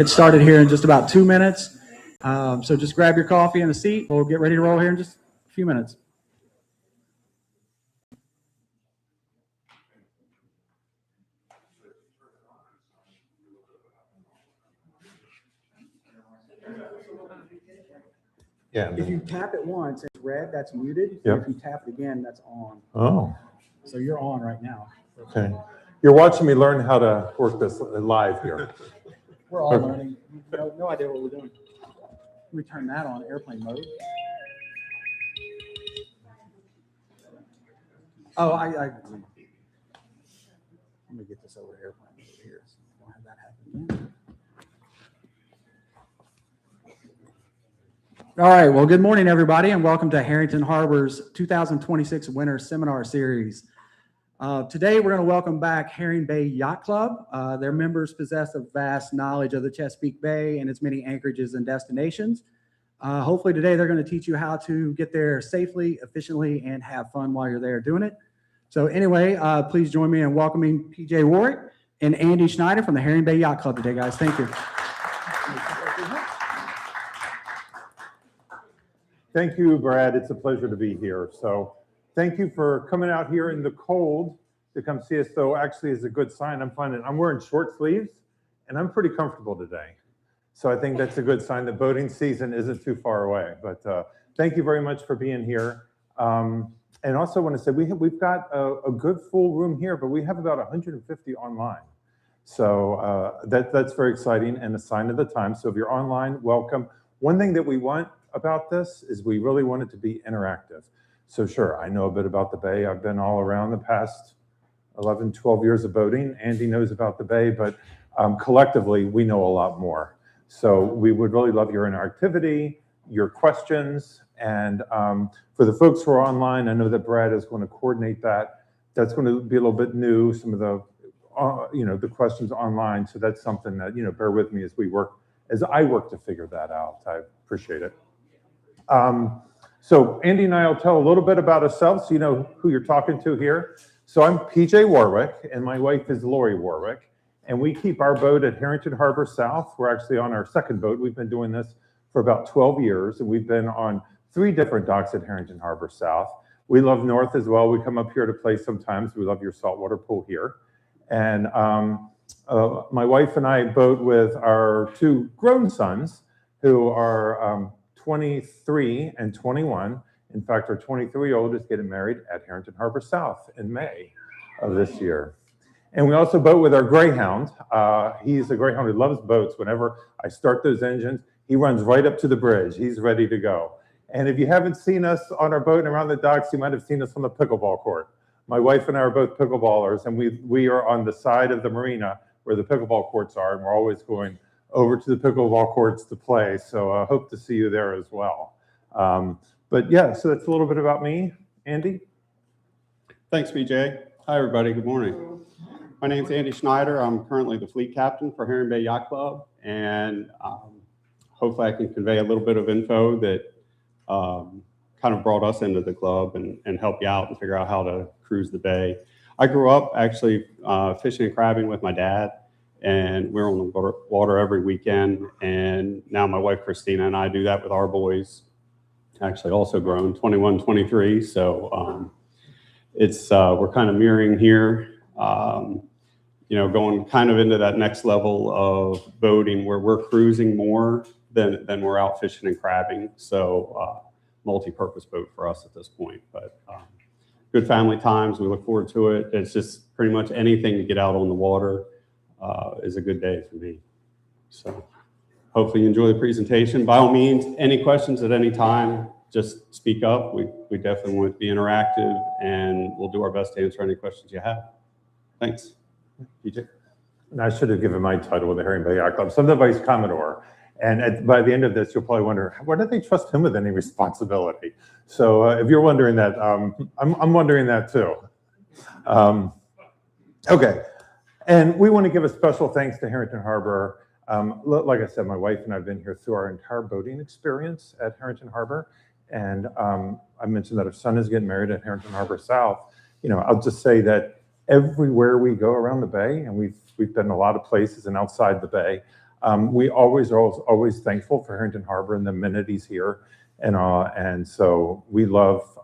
Get started here in just about 2 minutes. So just grab your coffee and a seat. We'll get ready to roll here in just a few minutes. Yeah. If you tap it once, it's red, that's muted. Yep. If you tap it again, that's on. Oh, So you're on right now. okay. You're watching me learn how to work this live here. We're all learning. No idea what we're doing. Let me turn that on airplane mode. Oh, let me get this over to airplane mode here. So we don't have that happen again. All right. Well, good morning, everybody, and welcome to Herrington Harbor's 2026 Winter Seminar Series. Today, we're going to welcome back Herring Bay Yacht Club. Their members possess a vast knowledge of the Chesapeake Bay and its many anchorages and destinations. Hopefully today, they're going to teach you how to get there safely, efficiently, and have fun while you're there doing it. So anyway, please join me in welcoming PJ Warwick and Andy Schneider from the Herring Bay Yacht Club today, guys. Thank you. Thank you, Brad. It's a pleasure to be here. So thank you for coming out here in the cold to come see us, though actually is a good sign. I'm wearing short sleeves, and I'm pretty comfortable today. So I think that's a good sign that boating season isn't too far away. But thank you very much for being here. And also want to say we've got a good full room here, but we have about 150 online. So that's very exciting and a sign of the time. So if you're online, welcome. One thing that we want about this is we really want it to be interactive. So sure, I know a bit about the Bay. I've been all around the past 11, 12 years of boating. Andy knows about the Bay, but collectively, we know a lot more. So we would really love your interactivity, your questions, and for the folks who are online, I know that Brad is going to coordinate that. That's going to be a little bit new, some of the, the questions online. So that's something that, bear with me as I work to figure that out. I appreciate it. So Andy and I will tell a little bit about ourselves so you know who you're talking to here. So I'm PJ Warwick, and my wife is Lori Warwick, and we keep our boat at Herrington Harbour South. We're actually on our second boat. We've been doing this for about 12 years, and we've been on 3 different docks at Herrington Harbour South. We love North as well. We come up here to play sometimes. We love your saltwater pool here. And my wife and I boat with our 2 grown sons who are 23 and 21. In fact, our 23-year-old is getting married at Herrington Harbour South in May of this year. And we also boat with our Greyhound. He's a Greyhound who loves boats. Whenever I start those engines, he runs right up to the bridge. He's ready to go. And if you haven't seen us on our boat and around the docks, you might have seen us on the pickleball court. My wife and I are both pickleballers, and we are on the side of the Marina where the pickleball courts are, and we're always going over to the pickleball courts to play. So I hope to see you there as well. But yeah, so that's a little bit about me. Andy? Thanks, BJ. Hi, everybody. Good morning. My name's Andy Schneider. I'm currently the fleet captain for Herring Bay Yacht Club, and hopefully I can convey a little bit of info that kind of brought us into the club and help you out and figure out how to cruise the bay. I grew up actually fishing and crabbing with my dad, and we're on the water every weekend. And now my wife, Christina, and I do that with our boys, actually also grown, 21, 23. So we're kind of mirroring here, going kind of into that next level of boating where we're cruising more than we're out fishing and crabbing. So multi-purpose boat for us at this point, but good family times. We look forward to it. It's just pretty much anything to get out on the water is a good day for me. So hopefully you enjoy the presentation. By all means, any questions at any time, just speak up. We definitely want to be interactive, and we'll do our best to answer any questions you have. Thanks. PJ? And I should have given my title with the Herring Bay Yacht Club, Sub Vice Commodore. And by the end of this, you'll probably wonder, why don't they trust him with any responsibility? So if you're wondering that, I'm wondering that too. Okay. And we want to give a special thanks to Herrington Harbour. Like I said, my wife and I have been here through our entire boating experience at Herrington Harbour. And I mentioned that our son is getting married at Herrington Harbour South. I'll just say that everywhere we go around the bay, and we've been in a lot of places and outside the bay, We always are always thankful for Herrington Harbour and the amenities here, and so we love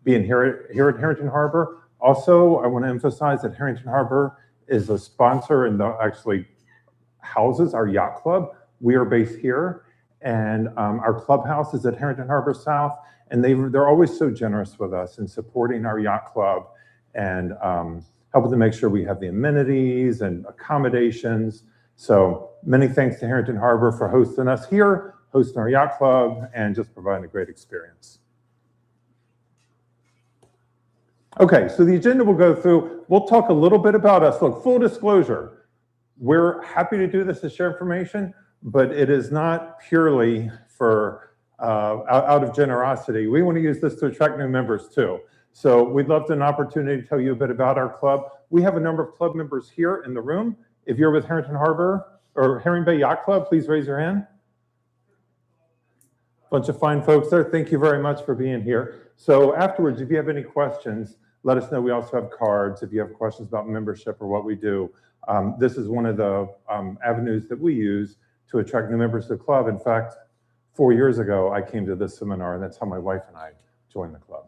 being here at Herrington Harbour. Also, I want to emphasize that Herrington Harbour is a sponsor and actually houses our yacht club. We are based here, and our clubhouse is at Herrington Harbour South, and they're always so generous with us in supporting our yacht club and helping to make sure we have the amenities and accommodations. So many thanks to Herrington Harbour for hosting us here, hosting our yacht club, and just providing a great experience. Okay, so the agenda we'll go through, we'll talk a little bit about us. Look, full disclosure, we're happy to do this to share information, but it is not purely for out of generosity. We want to use this to attract new members too. So we'd love an opportunity to tell you a bit about our club. We have a number of club members here in the room. If you're with Herrington Harbour or Herring Bay Yacht Club, please raise your hand. Bunch of fine folks there. Thank you very much for being here. So afterwards, if you have any questions, let us know. We also have cards if you have questions about membership or what we do. This is one of the avenues that we use to attract new members to the club. In fact, 4 years ago, I came to this seminar, and that's how my wife and I joined the club.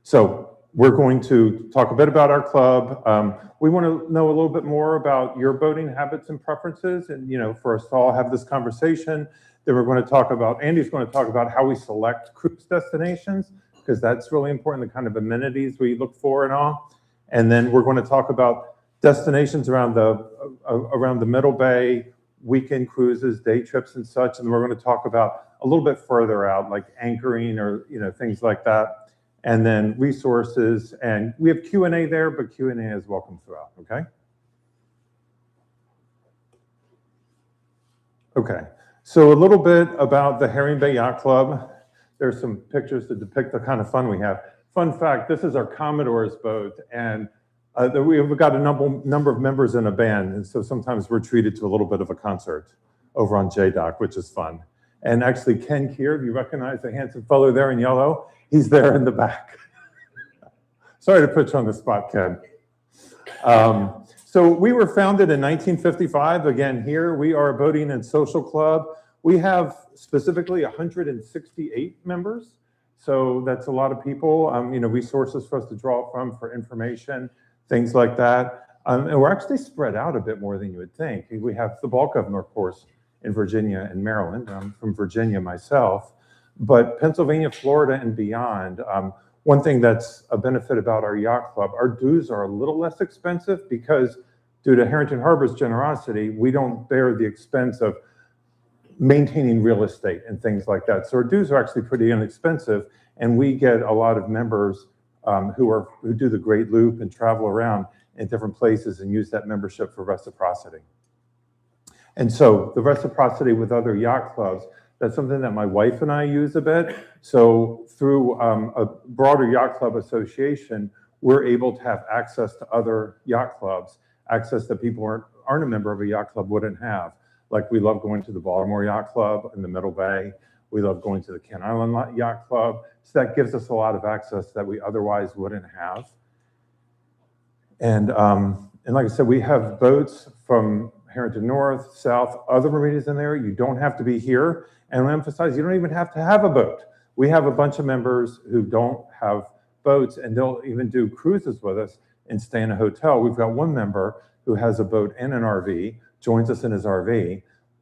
So we're going to talk a bit about our club. We want to know a little bit more about your boating habits and preferences, and for us to all have this conversation. Then we're going to talk about, Andy's going to talk about how we select cruise destinations, because that's really important, the kind of amenities we look for and all. And then we're going to talk about destinations around the Middle Bay, weekend cruises, day trips and such. And then we're going to talk about a little bit further out, like anchoring or things like that. And then resources, and we have Q&A there, but Q&A is welcome throughout, okay? Okay, so a little bit about the Herring Bay Yacht Club. There's some pictures to depict the kind of fun we have. Fun fact, this is our Commodore's boat, and we've got a number of members in a band, and so sometimes we're treated to a little bit of a concert over on J-Dock, which is fun. And actually, Ken Keir, you recognize the handsome fellow there in yellow? He's there in the back. Sorry to put you on the spot, Ken. So we were founded in 1955. Again, here we are a boating and social club. We have specifically 168 members. So that's a lot of people, resources for us to draw from for information, things like that. And we're actually spread out a bit more than you would think. We have the bulk of them, of course, in Virginia and Maryland. I'm from Virginia myself, but Pennsylvania, Florida, and beyond. One thing that's a benefit about our yacht club, our dues are a little less expensive because due to Herrington Harbour's generosity, we don't bear the expense of maintaining real estate and things like that. So our dues are actually pretty inexpensive, and we get a lot of members who do the Great Loop and travel around in different places and use that membership for reciprocity. And so the reciprocity with other yacht clubs, that's something that my wife and I use a bit. So through a broader yacht club association, we're able to have access to other yacht clubs, access that people aren't a member of a yacht club wouldn't have. Like we love going to the Baltimore Yacht Club in the Middle Bay. We love going to the Kent Island Yacht Club. So that gives us a lot of access that we otherwise wouldn't have. And like I said, we have boats from Herrington North, South, other marinas in there. You don't have to be here. And I emphasize, you don't even have to have a boat. We have a bunch of members who don't have boats, and they'll even do cruises with us and stay in a hotel. We've got one member who has a boat and an RV, joins us in his RV.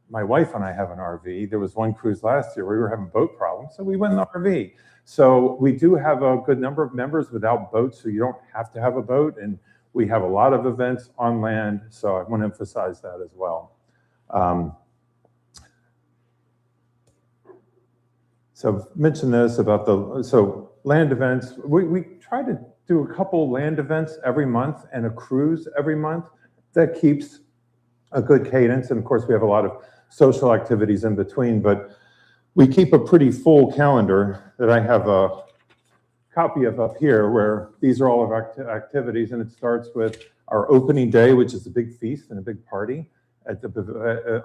My wife and I have an RV. There was one cruise last year where we were having boat problems, so we went in the RV. So we do have a good number of members without boats, so you don't have to have a boat. And we have a lot of events on land, so I want to emphasize that as well. So I've mentioned this about land events. We try to do a couple land events every month and a cruise every month. That keeps a good cadence. And of course, we have a lot of social activities in between, but we keep a pretty full calendar that I have a copy of up here, where these are all of our activities. And it starts with our opening day, which is a big feast and a big party at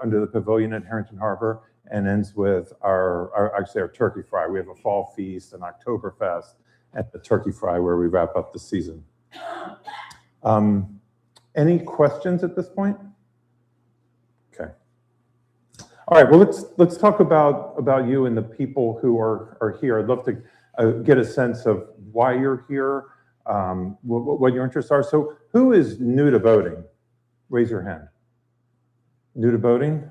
under the pavilion at Herrington Harbour, and ends with our turkey fry. We have a fall feast and Oktoberfest at the turkey fry where we wrap up the season. Any questions at this point? All right, well, let's talk about you and the people who are here. I'd love to get a sense of why you're here, what your interests are. So who is new to boating? Raise your hand. New to boating?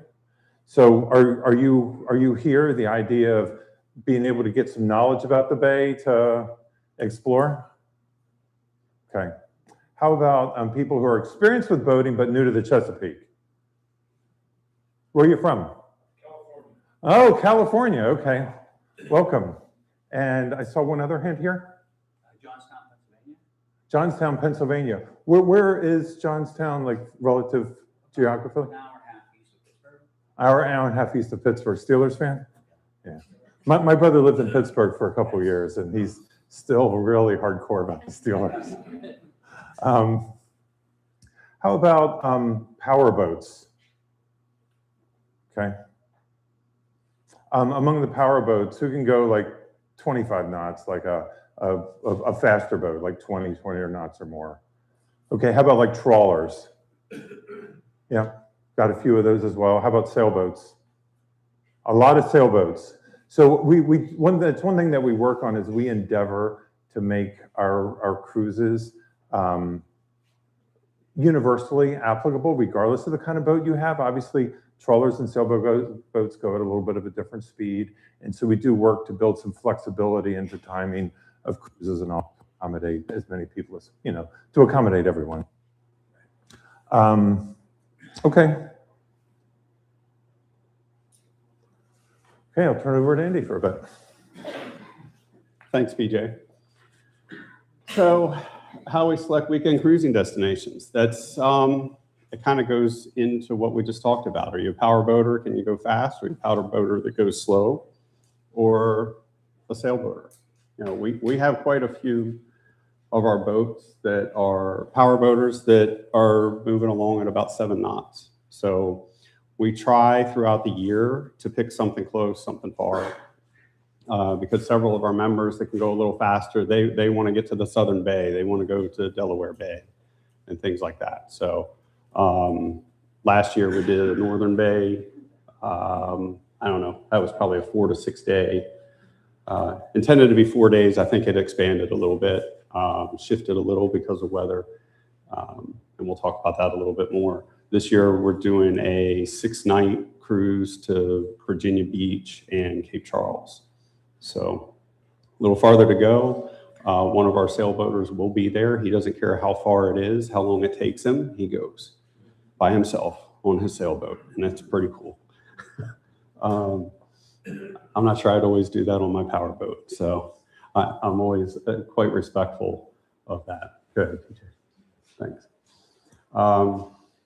So are you here, the idea of being able to get some knowledge about the bay to explore? Okay. How about people who are experienced with boating but new to the Chesapeake? Where are you from? California. Oh, California, okay. Welcome. And I saw one other hand here. Johnstown, Pennsylvania. Johnstown, Pennsylvania. Where is Johnstown, like, relative geography? An hour and a half east of Pittsburgh. Hour and a half east of Pittsburgh. Steelers fan? Yeah. My brother lived in Pittsburgh for a couple of years, and he's still really hardcore about the Steelers. How about power boats? Okay. Among the power boats, who can go like 25 knots, like a faster boat, like 20 knots or more? Okay, how about like trawlers? Yeah, got a few of those as well. How about sailboats? A lot of sailboats. So that's one thing that we work on is we endeavor to make our cruises universally applicable, regardless of the kind of boat you have. Obviously, trawlers and sailboat boats go at a little bit of a different speed, and so we do work to build some flexibility into timing of cruises and accommodate as many people as, to accommodate everyone. Okay. Okay, I'll turn it over to Andy for a bit. Thanks, BJ. So how we select weekend cruising destinations. That's, it kind of goes into what we just talked about. Are you a power boater? Can you go fast? Are you a power boater that goes slow? Or a sailboater? We have quite a few of our boats that are power boaters that are moving along at about 7 knots. So we try throughout the year to pick something close, something far, because several of our members that can go a little faster, they want to get to the Southern Bay, they want to go to Delaware Bay and things like that. So last year we did a Northern Bay. I don't know, that was probably a 4 to 6 day. Intended to be 4 days. I think it expanded a little bit, shifted a little because of weather. And we'll talk about that a little bit more. This year we're doing a 6-night cruise to Virginia Beach and Cape Charles. So a little farther to go. One of our sailboaters will be there. He doesn't care how far it is, how long it takes him. He goes by himself on his sailboat, and that's pretty cool. I'm not sure I'd always do that on my power boat, so I'm always quite respectful of that. Go ahead, PJ. Thanks.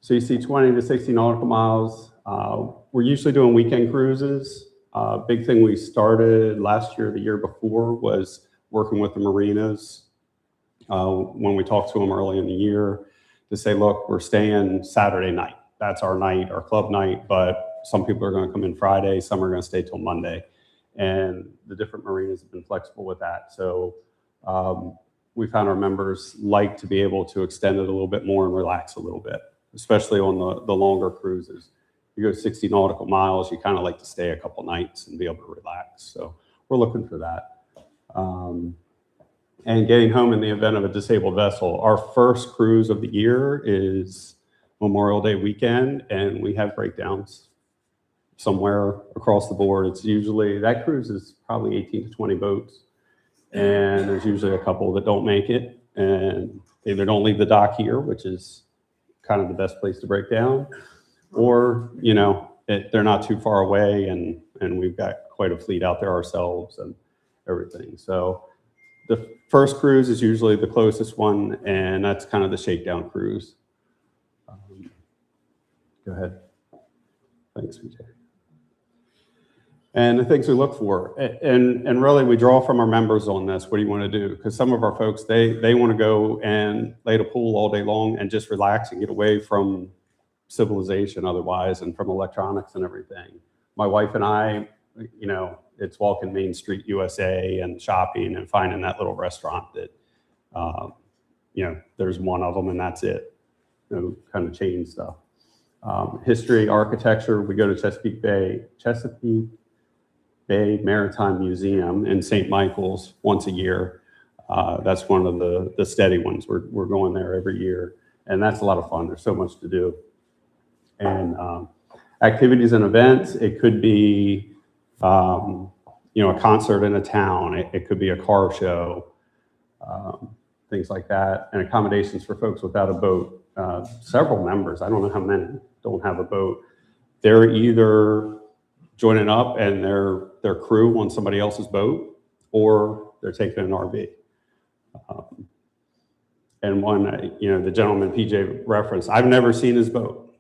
So you see 20 to 60 nautical miles. We're usually doing weekend cruises. Big thing we started last year, the year before, was working with the marinas when we talked to them early in the year to say, look, we're staying Saturday night. That's our night, our club night, but some people are going to come in Friday, some are going to stay till Monday. And the different marinas have been flexible with that. So we found our members like to be able to extend it a little bit more and relax a little bit, especially on the longer cruises. You go 60 nautical miles, you kind of like to stay a couple nights and be able to relax. So we're looking for that. And getting home in the event of a disabled vessel. Our first cruise of the year is Memorial Day weekend, and we have breakdowns somewhere across the board. It's usually, that cruise is probably 18 to 20 boats. And there's usually a couple that don't make it, and they either don't leave the dock here, which is kind of the best place to break down, or, they're not too far away, and we've got quite a fleet out there ourselves and everything. So the first cruise is usually the closest one, and that's kind of the shakedown cruise. Go ahead. Thanks, BJ. And the things we look for, and really we draw from our members on this. What do you want to do? Because some of our folks, they want to go and lay at a pool all day long and just relax and get away from civilization otherwise and from electronics and everything. My wife and I, it's walking Main Street USA and shopping and finding that little restaurant that, there's one of them and that's it. Kind of chain stuff. History, architecture, we go to Chesapeake Bay Maritime Museum in St. Michael's once a year. That's one of the steady ones. We're going there every year, and that's a lot of fun. There's so much to do. And activities and events, it could be a concert in a town. It could be a car show, things like that. And accommodations for folks without a boat. Several members, I don't know how many, don't have a boat. They're either joining up and their crew on somebody else's boat, or they're taking an RV. And one, the gentleman PJ referenced, I've never seen his boat.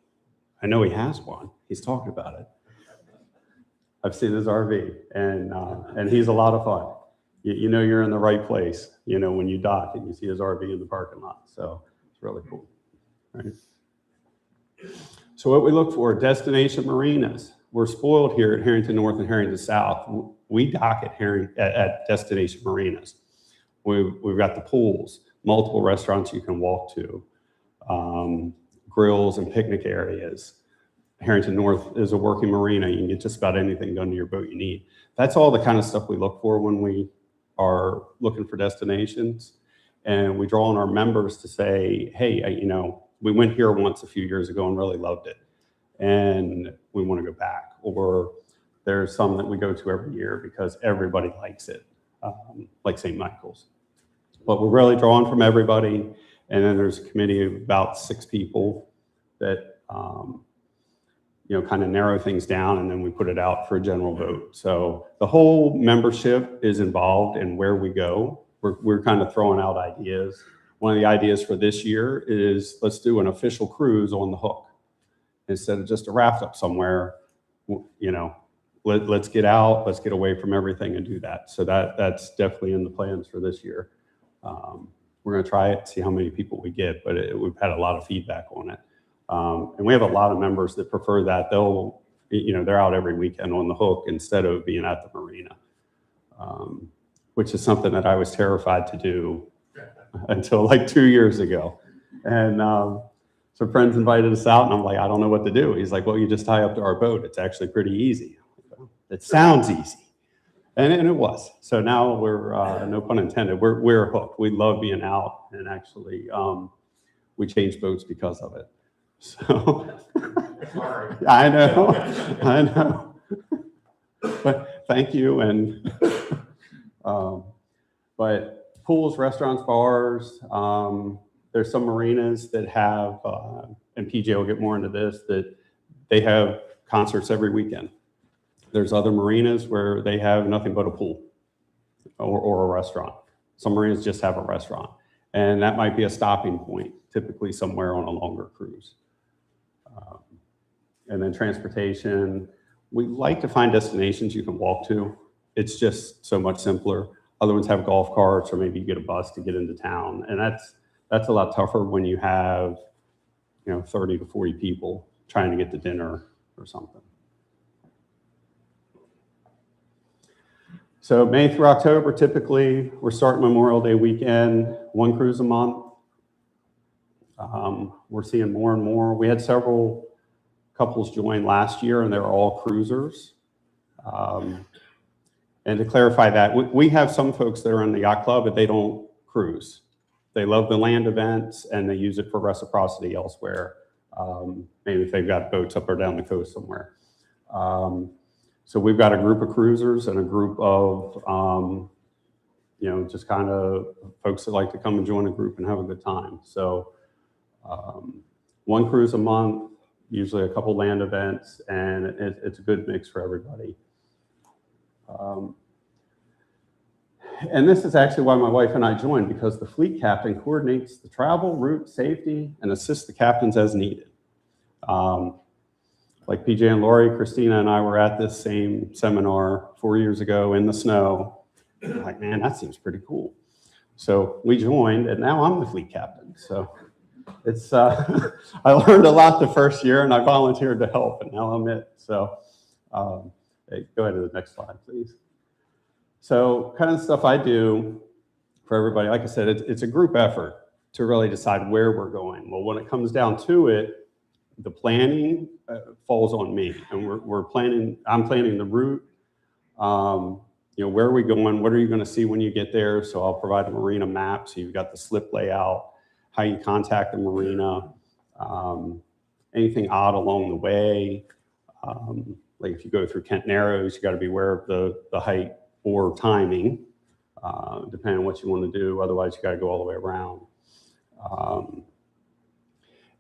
I know he has one. He's talked about it. I've seen his RV, and he's a lot of fun. You know you're in the right place, when you dock and you see his RV in the parking lot. So it's really cool, right? So what we look for, destination marinas. We're spoiled here at Herrington North and Herrington South. We dock at destination marinas. We've got the pools, multiple restaurants you can walk to, grills and picnic areas. Herrington North is a working marina. You can get just about anything done to your boat you need. That's all the kind of stuff we look for when we are looking for destinations. And we draw on our members to say, hey, we went here once a few years ago and really loved it, and we want to go back. Or there's some that we go to every year because everybody likes it, like St. Michael's. But we're really drawing from everybody. And then there's a committee of about 6 people that, kind of narrow things down, and then we put it out for a general vote. So the whole membership is involved in where we go. We're kind of throwing out ideas. One of the ideas for this year is let's do an official cruise on the hook instead of just a raft up somewhere. Let's get out, let's get away from everything and do that. So that's definitely in the plans for this year. We're going to try it, see how many people we get, but we've had a lot of feedback on it. And we have a lot of members that prefer that. They're out every weekend on the hook instead of being at the marina, which is something that I was terrified to do until like 2 years ago. And some friends invited us out, and I'm like, I don't know what to do. He's like, well, you just tie up to our boat. It's actually pretty easy. It sounds easy. And it was. So now we're, no pun intended, we're hooked. We love being out, and actually we changed boats because of it. So I know. But thank you. And but pools, restaurants, bars. There's some marinas that have, and PJ will get more into this, that they have concerts every weekend. There's other marinas where they have nothing but a pool or a restaurant. Some marinas just have a restaurant, and that might be a stopping point, typically somewhere on a longer cruise. And then transportation, we like to find destinations you can walk to. It's just so much simpler. Other ones have golf carts, or maybe you get a bus to get into town, and that's a lot tougher when you have 30 to 40 people trying to get to dinner or something. So May through October, typically we're starting Memorial Day weekend, 1 cruise a month. We're seeing more and more. We had several couples join last year, and they're all cruisers. And to clarify that, we have some folks that are in the yacht club, but they don't cruise. They love the land events, and they use it for reciprocity elsewhere. Maybe if they've got boats up or down the coast somewhere. So we've got a group of cruisers and a group of, just kind of folks that like to come and join a group and have a good time. So 1 cruise a month, usually a couple land events, and it's a good mix for everybody. And this is actually why my wife and I joined, because the fleet captain coordinates the travel, route, safety, and assists the captains as needed. Like PJ and Lori, Christina and I were at this same seminar 4 years ago in the snow. Like, man, that seems pretty cool. So we joined, and now I'm the fleet captain. So it's I learned a lot the first year, and I volunteered to help, and now I'm it. So hey, go ahead to the next slide, please. So kind of stuff I do for everybody, like I said, it's a group effort to really decide where we're going. Well, when it comes down to it, the planning falls on me, and I'm planning the route. Where are we going? What are you going to see when you get there? So I'll provide a marina map. So you've got the slip layout, how you contact the marina, anything odd along the way. Like if you go through Kent Narrows, you got to be aware of the height or timing, depending on what you want to do. Otherwise, you got to go all the way around.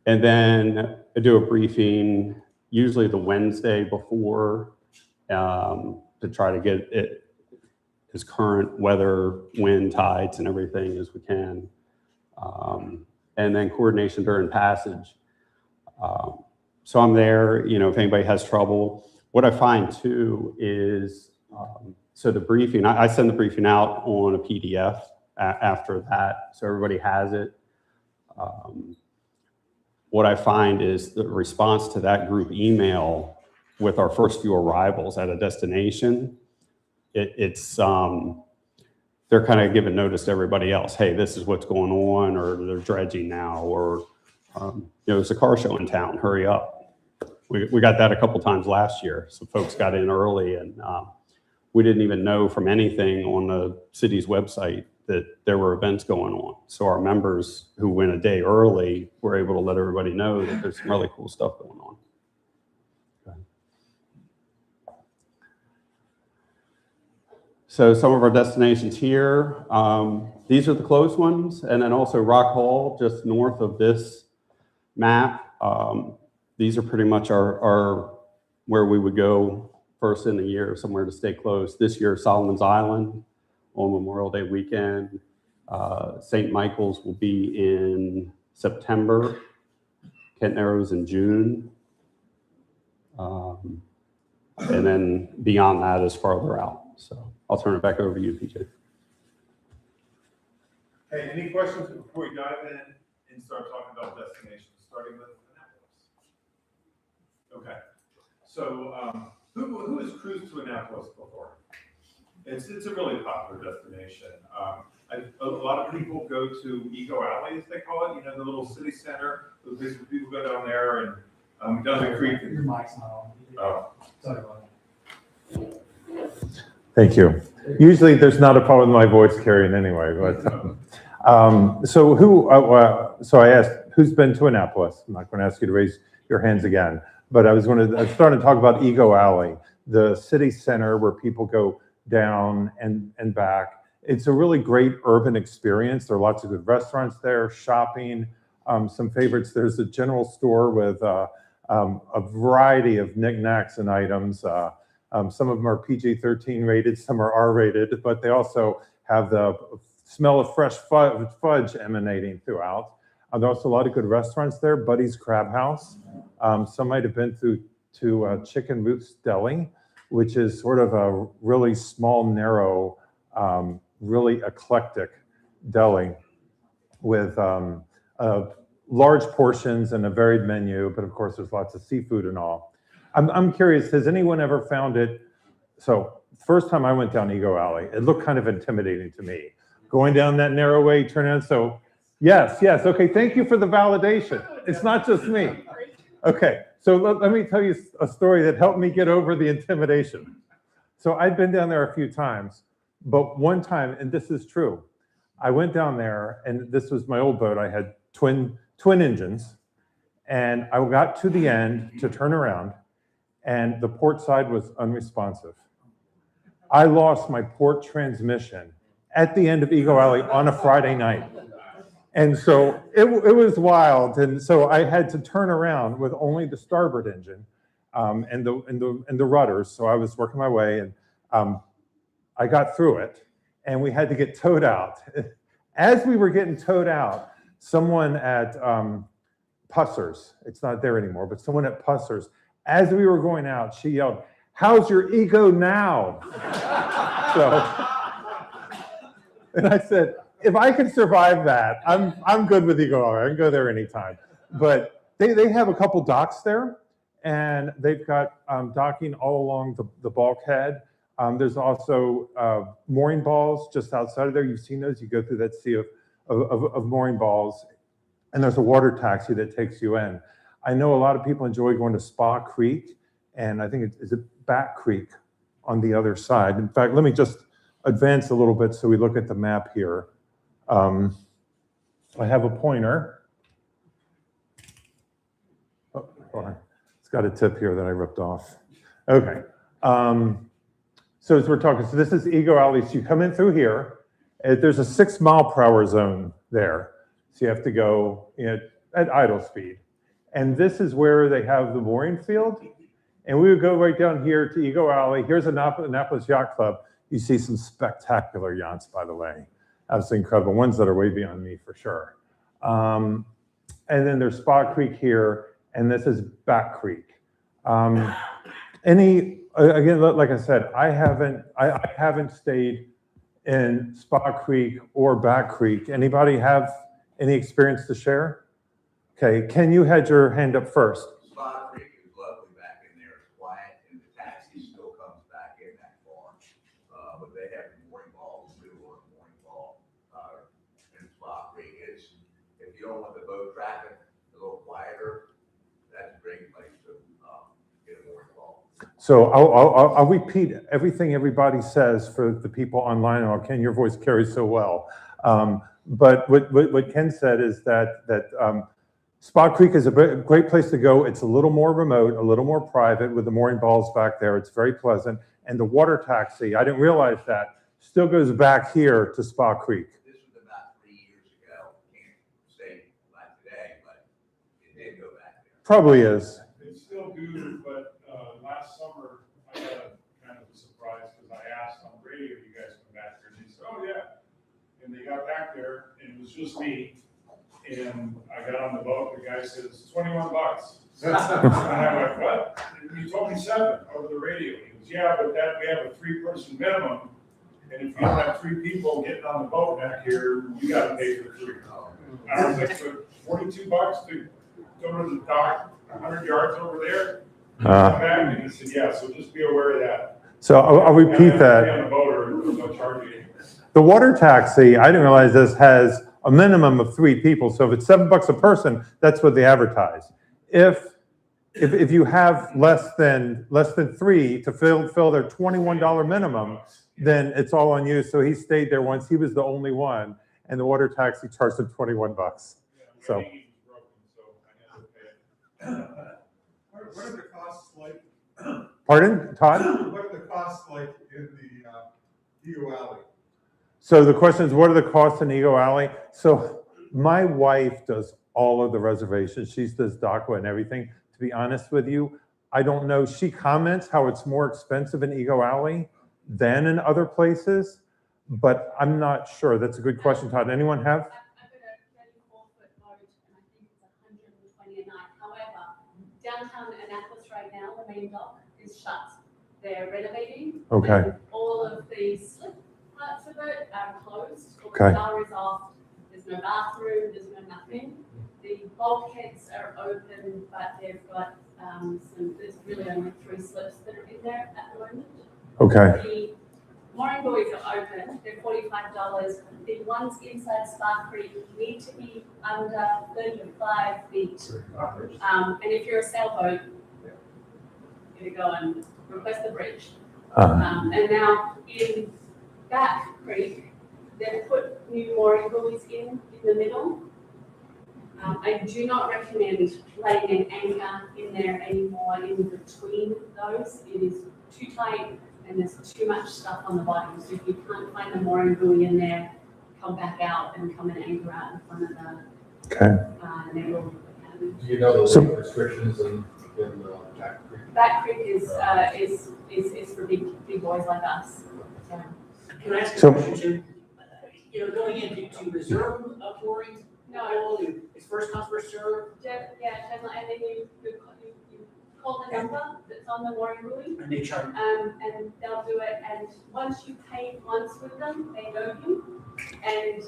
And then I do a briefing, usually the Wednesday before, to try to get it as current weather, wind, tides, and everything as we can. And then coordination during passage. So I'm there, if anybody has trouble. What I find too is, so the briefing, I send the briefing out on a PDF after that, so everybody has it. What I find is the response to that group email with our first few arrivals at a destination, it's they're kind of giving notice to everybody else. Hey, this is what's going on, or they're dredging now, or there's a car show in town. Hurry up. We got that a couple times last year. So folks got in early, and we didn't even know from anything on the city's website that there were events going on. So our members who went a day early were able to let everybody know that there's some really cool stuff going on. So some of our destinations here, these are the close ones, and then also Rock Hall, just north of this map. These are pretty much our where we would go first in the year, somewhere to stay close. This year, Solomon's Island on Memorial Day weekend. St. Michael's will be in September. Kent Narrows in June. And then beyond that is farther out. So I'll turn it back over to you, PJ. Hey, any questions before we dive in and start talking about destinations, starting with Annapolis? Okay. So who has cruised to Annapolis before? It's a really popular destination. A lot of people go to Eagle Alley, as they call it, the little city center. The place where people go down there and down the creek. Your mic's not on. Oh. Sorry about that. Thank you. Usually there's not a problem with my voice carrying anyway, but so I asked, who's been to Annapolis? I'm not going to ask you to raise your hands again, but I was starting to talk about Eagle Alley, the city center where people go down and back. It's a really great urban experience. There are lots of good restaurants there, shopping, some favorites. There's a general store with a variety of knickknacks and items. Some of them are PG-13 rated, some are R-rated, but they also have the smell of fresh fudge emanating throughout. There's also a lot of good restaurants there. Buddy's Crab House. Some might have been to Chicken Roots Deli, which is sort of a really small, narrow, really eclectic deli with large portions and a varied menu, but of course there's lots of seafood and all. I'm curious, has anyone ever found it? So first time I went down Eagle Alley, it looked kind of intimidating to me. Going down that narrow way, turn out, so yes, okay, thank you for the validation. It's not just me. Okay, so let me tell you a story that helped me get over the intimidation. So I'd been down there a few times, but one time, and this is true, I went down there, and this was my old boat. I had twin engines, and I got to the end to turn around, and the port side was unresponsive. I lost my port transmission at the end of Eagle Alley on a Friday night. And so it was wild. And so I had to turn around with only the starboard engine and the rudders. So I was working my way, and I got through it, and we had to get towed out. As we were getting towed out, someone at Pussers, it's not there anymore, but someone at Pussers, as we were going out, she yelled, "How's your ego now?" And I said, if I can survive that, I'm good with Eagle Alley. I can go there anytime. But they have a couple docks there, and they've got docking all along the bulkhead. There's also mooring balls just outside of there. You've seen those. You go through that sea of mooring balls, and there's a water taxi that takes you in. I know a lot of people enjoy going to Spa Creek, and I think is it Bat Creek on the other side. In fact, let me just advance a little bit so we look at the map here. I have a pointer. Oh, hold on. It's got a tip here that I ripped off. Okay. So as we're talking, so this is Eagle Alley. So you come in through here. There's a 6 mile/hour zone there. So you have to go at idle speed. And this is where they have the mooring field. And we would go right down here to Eagle Alley. Here's Annapolis Yacht Club. You see some spectacular yachts, by the way. Absolutely incredible. Ones that are way beyond me for sure. And then there's Spa Creek here, and this is Bat Creek. Again, like I said, I haven't stayed in Spa Creek or Bat Creek. Anybody have any experience to share? Okay, Ken, you had your hand up first. Spa Creek is lovely back in there. It's quiet, and the taxi still comes back in that far. But they have mooring balls too, or mooring ball in Spa Creek. If you don't want the boat traffic a little quieter, that's a great place to get a mooring ball. So I'll repeat everything everybody says for the people online. Oh, Ken, your voice carries so well. But what Ken said is that Spa Creek is a great place to go. It's a little more remote, a little more private with the mooring balls back there. It's very pleasant. And the water taxi, I didn't realize that, still goes back here to Spa Creek. This was about 3 years ago. Can't say not today, but it did go back there. Probably is. They still do, but last summer I had a kind of a surprise because I asked on the radio, "You guys come back here?" And they said, "Oh yeah." And they got back there, and it was just me. And I got on the boat. The guy says, $21. And I went, "What? You told me 7 over the radio." He goes, "Yeah, but that we have a 3-person minimum, and if you don't have 3 people getting on the boat back here, you got to pay for 3." And I was like, "So $42 to go to the dock 100 yards over there?" Come back, and he said, "Yeah, so just be aware of that." So I'll repeat that. On the boat, or they'll charge you. The water taxi, I didn't realize this, has a minimum of 3 people. So if it's $7 a person, that's what they advertise. If you have less than 3 to fill their $21 minimum, then it's all on you. So he stayed there once. He was the only one, and the water taxi charged him $21. So. What are the costs like? Pardon, Todd? What are the costs like in the Eagle Alley? So the question is, what are the costs in Eagle Alley? So my wife does all of the reservations. She does DACA and everything. To be honest with you, I don't know. She comments how it's more expensive in Eagle Alley than in other places, but I'm not sure. That's a good question, Todd. Anyone have? I've got a 34-foot boat, and I think it's $120 a night. However, downtown Annapolis right now, the main dock is shut. They're renovating. Okay. And all of the slip parts of it are closed. All Okay. the bar is off. There's no bathroom. There's no nothing. The bulkheads are open, but they've got there's really only 3 slips that are in there at the moment. Okay. The mooring buoys are open. They're $45. The ones inside Spa Creek need to be under 35 feet. And if you're a sailboat, you go and request the bridge. And now in Bat Creek, they've put new mooring buoys in the middle. I do not recommend laying an anchor in there anymore in between those. It is too tight and there's too much stuff on the bottom. So if you can't find the mooring buoy in there, come back out and come and anchor out in front of the naval academy. Do you know the weight restrictions in Bat Creek? Bat Creek is for big boys like us. So, Can I ask So- a question too? Going into reserve mooring, no, it's first come, first served, and then you call the number that's on the mooring buoy. and they charge. And they'll do it, and once you pay once with them, they know you, and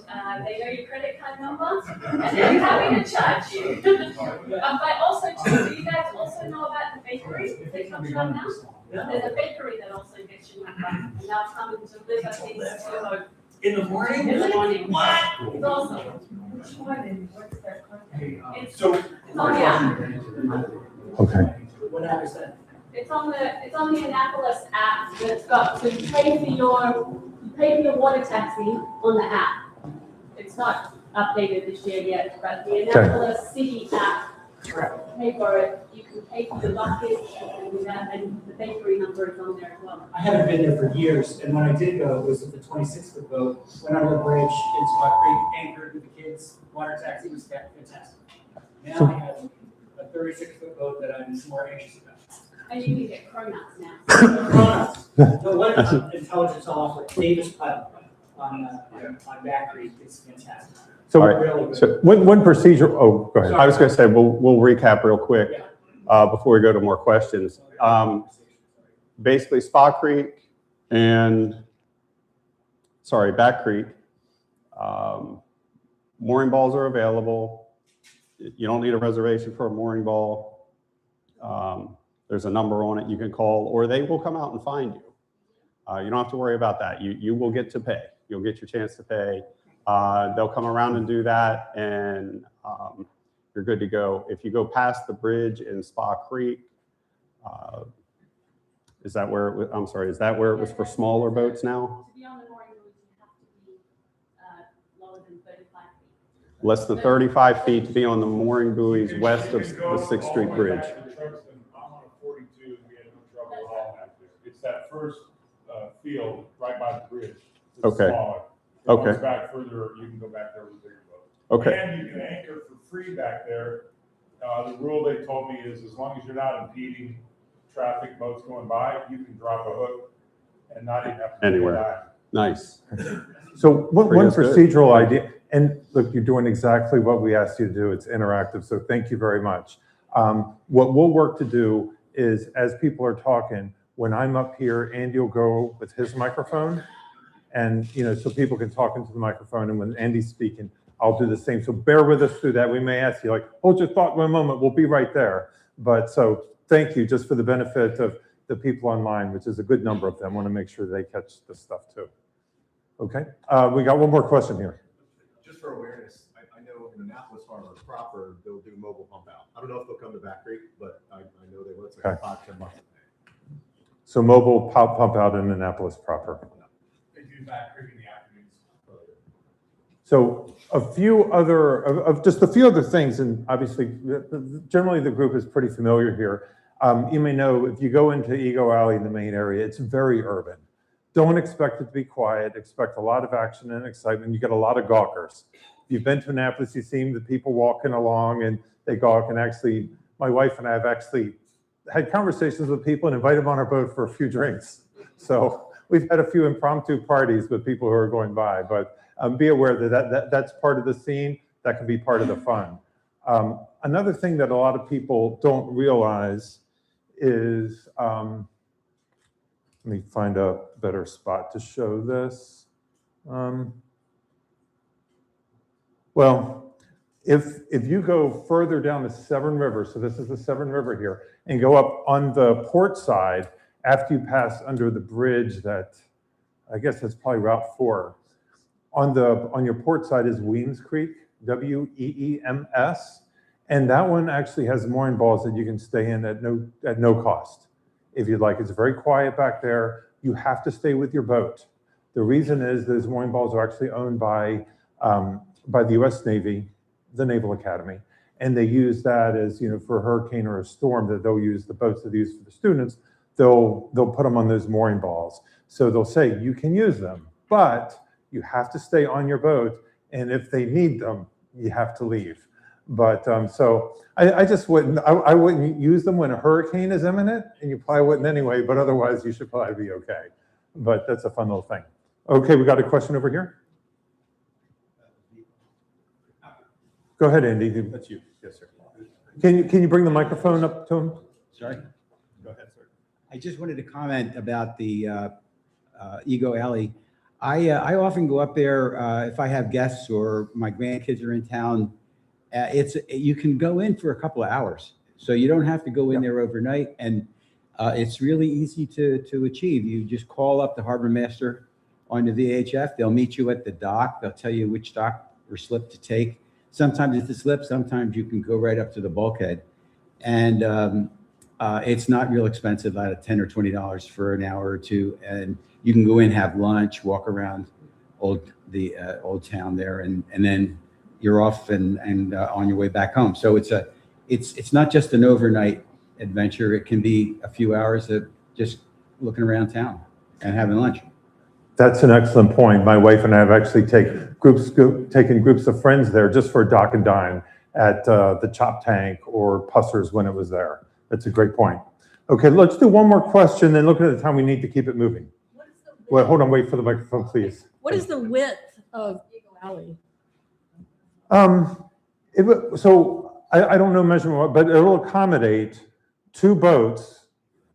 they know your credit card number, and they're happy to charge you. But also too, do you guys also know about the bakery that comes from now? There's a bakery that also gets your number, and they'll come and deliver things to you In the morning? in the morning. What? It's awesome. Which one and what's their contact? It's So, it's on the app. Okay. What app is that? It's on the Annapolis app that's got, so you pay for your water taxi on the app. It's not updated this year yet, but the Annapolis city app, pay for it, you can pay for the bucket, you can do that, and the bakery number is on there as well. I haven't been there for years, and when I did go, it was with the 26-foot boat, went under the bridge in Spot Creek, anchored with the kids, water taxi was fantastic. Now I have a 36-foot boat that I'm more anxious about. And you can get Cronuts now. Kronos, the one intelligence offer, Davis Puddle on Back Creek is fantastic. So, All right. Really good. so one procedure, oh, go ahead. I was going to say, we'll recap real quick before we go to more questions. Basically, Back Creek, mooring balls are available. You don't need a reservation for a mooring ball. There's a number on it you can call, or they will come out and find you. You don't have to worry about that. You will get to pay. You'll get your chance to pay. They'll come around and do that, and you're good to go. If you go past the bridge in Spa Creek, is that where it was, I'm sorry, is that where it was for smaller boats now? To be on the mooring buoys, you have to be lower than 35 feet. Less than 35 feet to be on the mooring buoys west of the 6th Street Bridge. I'm on a 42, we had no trouble at all back there. It's that first field right by the bridge. It's Okay. smaller. It Okay. goes back further, you can go back there with a bigger boat. Okay. And you can anchor for free back there. The rule they told me is as long as you're not impeding traffic, boats going by, you can drop a hook and not even have to. Anywhere. Nice. So one Freya's good. procedural idea, and look, you're doing exactly what we asked you to do. It's interactive, so thank you very much. What we'll work to do is, as people are talking, when I'm up here, Andy will go with his microphone, and so people can talk into the microphone. And when Andy's speaking, I'll do the same. So bear with us through that. We may ask you, like, hold your thought one moment. We'll be right there. But so thank you, just for the benefit of the people online, which is a good number of them. Want to make sure they catch this stuff too. Okay, we got one more question here. Just for awareness, I know in Annapolis Harbor proper, they'll do mobile pump out. I don't know if they'll come to Back Creek, but I know they will. It's like Okay. 5-10 months. So mobile pump out in Annapolis proper. They do Back Creek in the afternoons. So a few other things, and obviously, generally the group is pretty familiar here. You may know if you go into Ego Alley in the main area, it's very urban. Don't expect it to be quiet. Expect a lot of action and excitement. You get a lot of gawkers. If you've been to Annapolis, you've seen the people walking along and they gawk. And actually, my wife and I have actually had conversations with people and invited them on our boat for a few drinks. So we've had a few impromptu parties with people who are going by, but be aware that that's part of the scene. That can be part of the fun. Another thing that a lot of people don't realize is, let me find a better spot to show this. Well, if you go further down the Severn River, so this is the Severn River here, and go up on the port side, after you pass under the bridge that, I guess that's probably Route 4, on your port side is Weems Creek, Weems, and that one actually has mooring balls that you can stay in at no cost. If you'd like, it's very quiet back there. You have to stay with your boat. The reason is those mooring balls are actually owned by the U.S. Navy, the Naval Academy, and they use that as, for a hurricane or a storm, that they'll use the boats that they use for the students. They'll put them on those mooring balls. So they'll say you can use them, but you have to stay on your boat, and if they need them, you have to leave. But so I just wouldn't, I wouldn't use them when a hurricane is imminent, and you probably wouldn't anyway, but otherwise you should probably be okay. But that's a fun little thing. Okay, we got a question over here. Go ahead, Andy. That's you. Yes, sir. Can you bring the microphone up to him? Sorry. Go ahead, sir. I just wanted to comment about the Ego Alley. I often go up there if I have guests or my grandkids are in town. You can go in for a couple of hours, so you don't have to go in there overnight, and it's really easy to achieve. You just call up the harbor master on the VHF. They'll meet you at the dock. They'll tell you which dock or slip to take. sometimes if it slips, sometimes you can go right up to the bulkhead. And it's not real expensive, out of $10 or $20 for an hour or two. And you can go in, have lunch, walk around the old town there, and then you're off and on your way back home. So it's not just an overnight adventure. It can be a few hours of just looking around town and having lunch. That's an excellent point. My wife and I have actually taken groups of friends there just for a dock and dine at the Chop Tank or Pusser's when it was there. That's a great point. Okay, let's do one more question, then looking at the time, we need to keep it moving. Well, hold on, wait for the microphone, please. What is the width of Eagle Alley? So I don't know measurement, but it'll accommodate 2 boats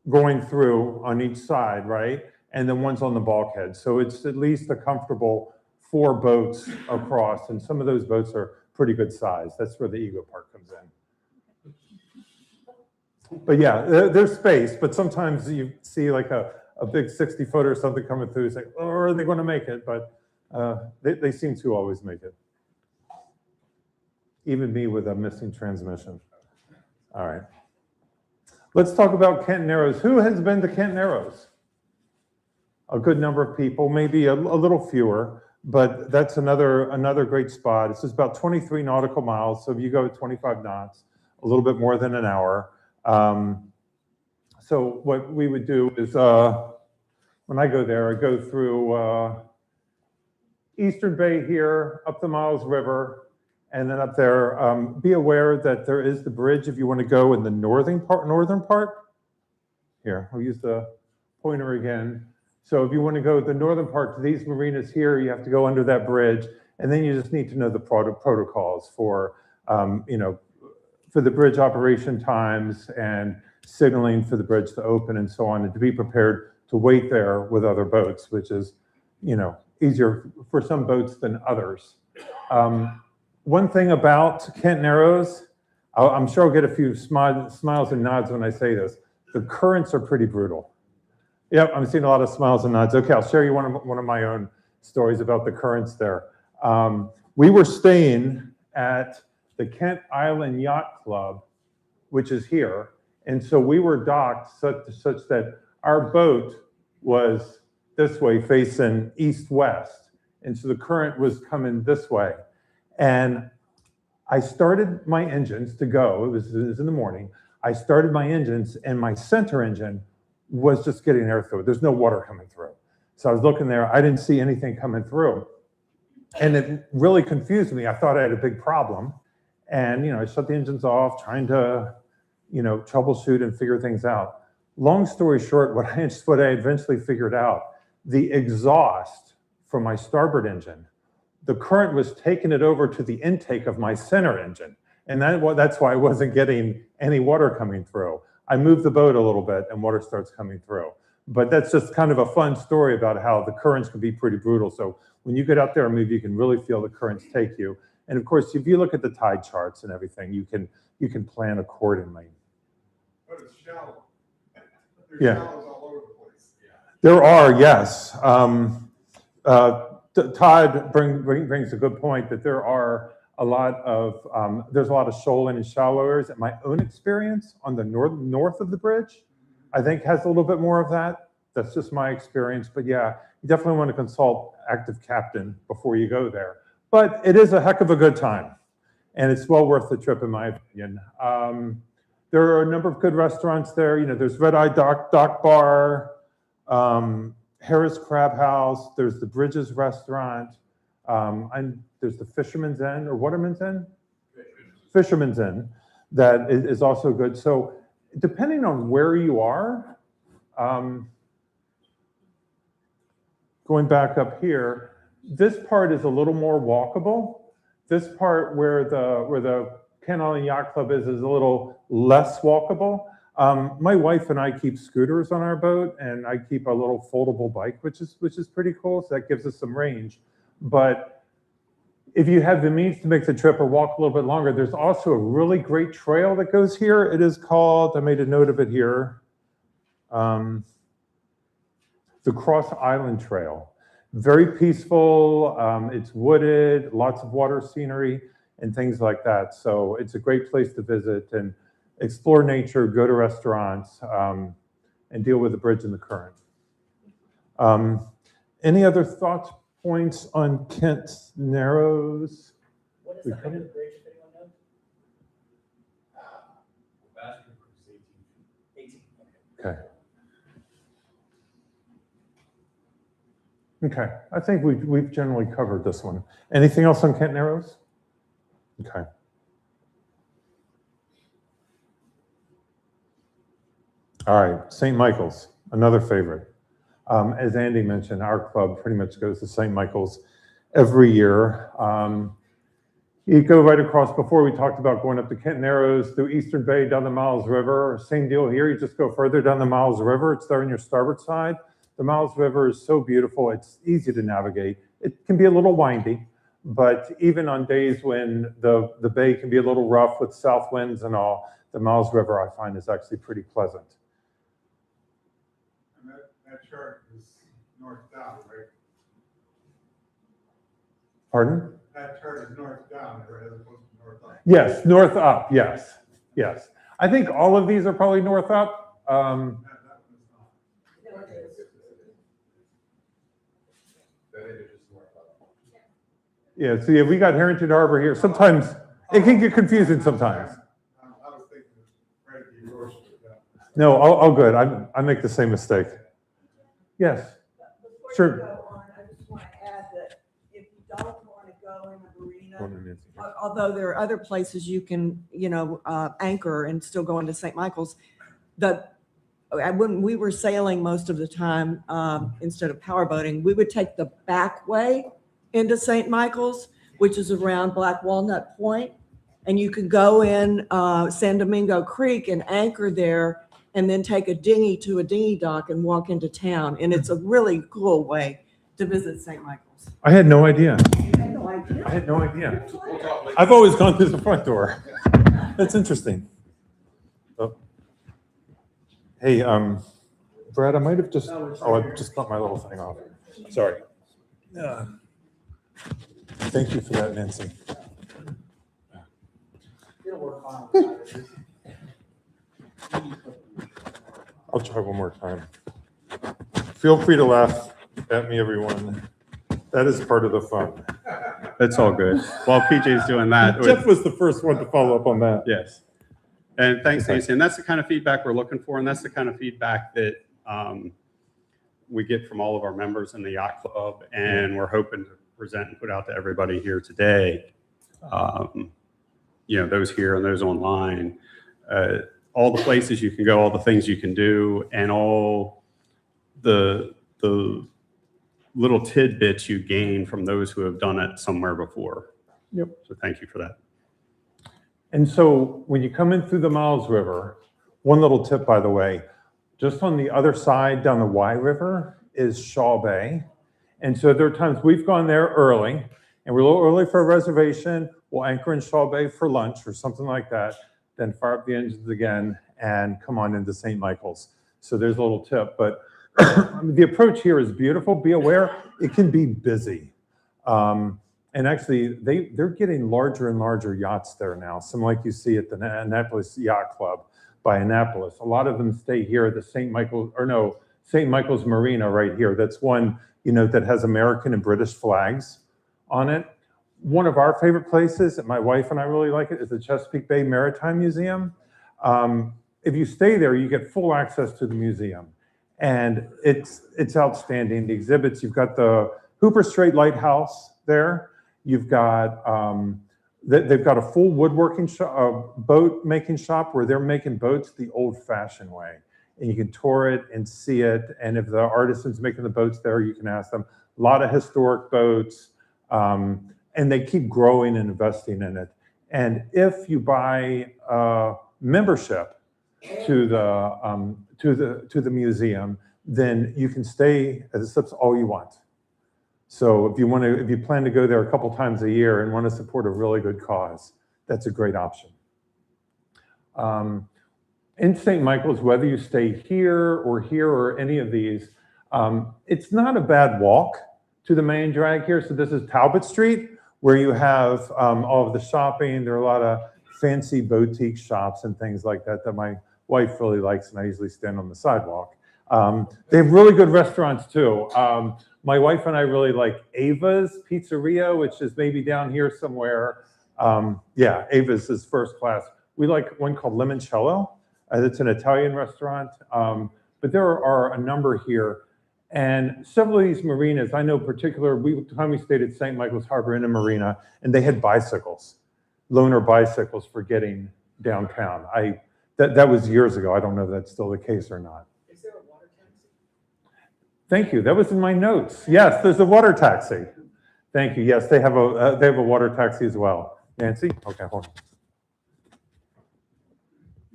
going through on each side, right? And then one's on the bulkhead. So it's at least a comfortable 4 boats across, and some of those boats are pretty good size. That's where the Eagle part comes in. But yeah, there's space, but sometimes you see like a big 60-foot or something coming through, it's like, oh, are they going to make it? But they seem to always make it. Even me with a missing transmission. All right. Let's talk about Kent Narrows. Who has been to Kent Narrows? A good number of people, maybe a little fewer, but that's another great spot. It's just about 23 nautical miles. So if you go 25 knots, a little bit more than an hour. So what we would do is, when I go there, I go through Eastern Bay here, up the Miles River, and then up there. Be aware that there is the bridge if you want to go in the northern part. Here, I'll use the pointer again. So if you want to go the northern part to these marinas here, you have to go under that bridge, and then you just need to know the protocols for, for the bridge operation times and signaling for the bridge to open and so on, and to be prepared to wait there with other boats, which is, easier for some boats than others. One thing about Kent Narrows, I'm sure I'll get a few smiles and nods when I say this. The currents are pretty brutal. Yep, I'm seeing a lot of smiles and nods. Okay, I'll share you one of my own stories about the currents there. We were staying at the Kent Island Yacht Club, which is here. And so we were docked such that our boat was this way facing east-west. And so the current was coming this way. And I started my engines to go, it was in the morning. I started my engines and my center engine was just getting air through. There's no water coming through. So I was looking there, I didn't see anything coming through. And it really confused me. I thought I had a big problem. And I shut the engines off, trying to troubleshoot and figure things out. Long story short, what I eventually figured out, the exhaust from my starboard engine, the current was taking it over to the intake of my center engine. And that's why I wasn't getting any water coming through. I moved the boat a little bit and water starts coming through. But that's just kind of a fun story about how the currents can be pretty brutal. So when you get out there and move, you can really feel the currents take you. And of course, if you look at the tide charts and everything, you can plan accordingly. But it's shallow. There's Yeah. shallows all over the place. There are, yes. Todd brings a good point that there are there's a lot of shoaling and shallow areas. In my own experience on the north of the bridge, I think has a little bit more of that. That's just my experience. But yeah, you definitely want to consult active captain before you go there. But it is a heck of a good time, and it's well worth the trip in my opinion. There are a number of good restaurants there. There's Red Eye Dock Bar, Harris Crab House. There's the Bridges Restaurant. There's the Fisherman's Inn or Waterman's Inn? Fisherman's Inn. That is also good. So depending on where you are, going back up here, this part is a little more walkable. This part where the Kent Island Yacht Club is a little less walkable. My wife and I keep scooters on our boat, and I keep a little foldable bike, which is pretty cool. So that gives us some range. But if you have the means to make the trip or walk a little bit longer, there's also a really great trail that goes here. It is called, I made a note of it here, the Cross Island Trail. Very peaceful. It's wooded, lots of water scenery. and things like that. So it's a great place to visit and explore nature, go to restaurants, and deal with the bridge and the current. Any other thoughts, points on Kent Narrows? What is the height of the bridge, if anyone knows? 18. Okay. Okay, I think we've generally covered this one. Anything else on Kent Narrows? Okay. All right, St. Michael's, another favorite. As Andy mentioned, our club pretty much goes to St. Michael's every year. You go right across, before we talked about going up to Kent Narrows, through Eastern Bay, down the Miles River. Same deal here, you just go further down the Miles River. It's there on your starboard side. The Miles River is so beautiful, it's easy to navigate. It can be a little windy, but even on days when the bay can be a little rough with south winds and all, the Miles River I find is actually pretty pleasant. And that chart is north down, right? Pardon? That chart is north down, right, as opposed to north up. Yes, north up, yes, yes. I think all of these are probably north up. That one is not. Yeah, so yeah, we got Herrington Harbour here. Sometimes it can get confusing sometimes. I was thinking right at the erosion. No, all good. I make the same mistake. Yes, Before sure. you go on, I just want to add that if you don't want to go in the marina, although there are other places you can, anchor and still go into St. Michael's, when we were sailing most of the time, instead of power boating, we would take the back way into St. Michael's, which is around Black Walnut Point, and you can go in San Domingo Creek and anchor there, and then take a dinghy to a dinghy dock and walk into town. And it's a really cool way to visit St. Michael's. I had no idea. I had no idea. I had no idea. I've always gone through the front door. That's interesting. Oh. Hey, Brad, I might have just, I just cut my little thing off. Sorry. Thank you for that, Nancy. I'll try one more time. Feel free to laugh at me, everyone. That is part of the fun. That's all good. While PJ's doing that. Jeff was the first one to follow up on that. Yes. And thanks, Okay. Nancy. And that's the kind of feedback we're looking for. And that's the kind of feedback that we get from all of our members in the yacht club. And we're hoping to present and put out to everybody here today. Those here and those online, all the places you can go, all the things you can do, and all the little tidbits you gain from those who have done it somewhere before. Yep. So thank you for that. And so when you come in through the Miles River, one little tip, by the way, just on the other side down the Wye River is Shaw Bay. And so there are times we've gone there early, and we're a little early for a reservation. We'll anchor in Shaw Bay for lunch or something like that, then fire up the engines again and come on into St. Michael's. So there's a little tip, but the approach here is beautiful. Be aware, it can be busy. And actually, they're getting larger and larger yachts there now. Some like you see at the Annapolis Yacht Club by Annapolis. A lot of them stay here at the St. Michael's Marina right here. That's one, that has American and British flags on it. One of our favorite places, and my wife and I really like it, is the Chesapeake Bay Maritime Museum. If you stay there, you get full access to the museum. And it's outstanding. The exhibits, you've got the Hooper Strait Lighthouse there. You've got, they've got a full woodworking boat making shop where they're making boats the old fashioned way. And you can tour it and see it. And if the artisan's making the boats there, you can ask them. A lot of historic boats. And they keep growing and investing in it. And if you buy a membership to the museum, then you can stay at the steps all you want. So if you plan to go there a couple times a year and want to support a really good cause, that's a great option. In St. Michael's, whether you stay here or any of these, it's not a bad walk to the main drag here. So this is Talbot Street, where you have all of the shopping. There are a lot of fancy boutique shops and things like that that my wife really likes, and I usually stand on the sidewalk. They have really good restaurants too. My wife and I really like Ava's Pizzeria, which is maybe down here somewhere. Yeah, Ava's is first class. We like one called Limoncello. It's an Italian restaurant. But there are a number here. And several of these marinas, I know particular, time we stayed at St. Michael's Harbor in a marina, and they had bicycles, loaner bicycles for getting downtown. That was years ago. I don't know if that's still the case or not. Is there a water taxi? Thank you. That was in my notes. Yes, there's a water taxi. Thank you. Yes, they have a water taxi as well. Nancy? Okay, hold on.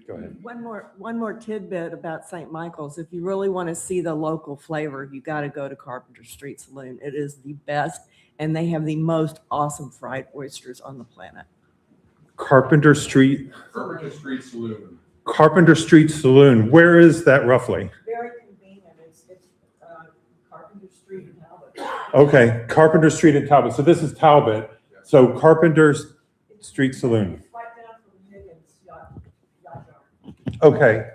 Go ahead. One more tidbit about St. Michael's. If you really want to see the local flavor, you got to go to Carpenter Street Saloon. It is the best, and they have the most awesome fried oysters on the planet. Carpenter Street Saloon. Carpenter Street Saloon. Where is that roughly? Very convenient. It's Carpenter Street in Talbot. Okay, Carpenter Street in Talbot. So this is Talbot. So Carpenter Street Saloon. It's right down from Higgins Yacht Yard. Okay,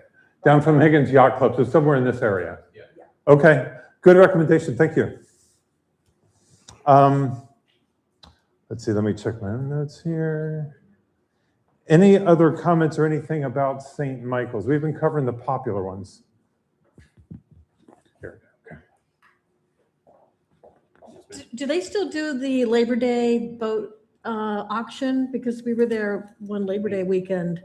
down from Higgins Yacht Club. So somewhere in this area. Yeah. Okay, good recommendation. Thank you. Let's see. Let me check my notes here. Any other comments or anything about St. Michael's? We've been covering the popular ones. Here, okay. Do they still do the Labor Day boat auction? Because we were there one Labor Day weekend.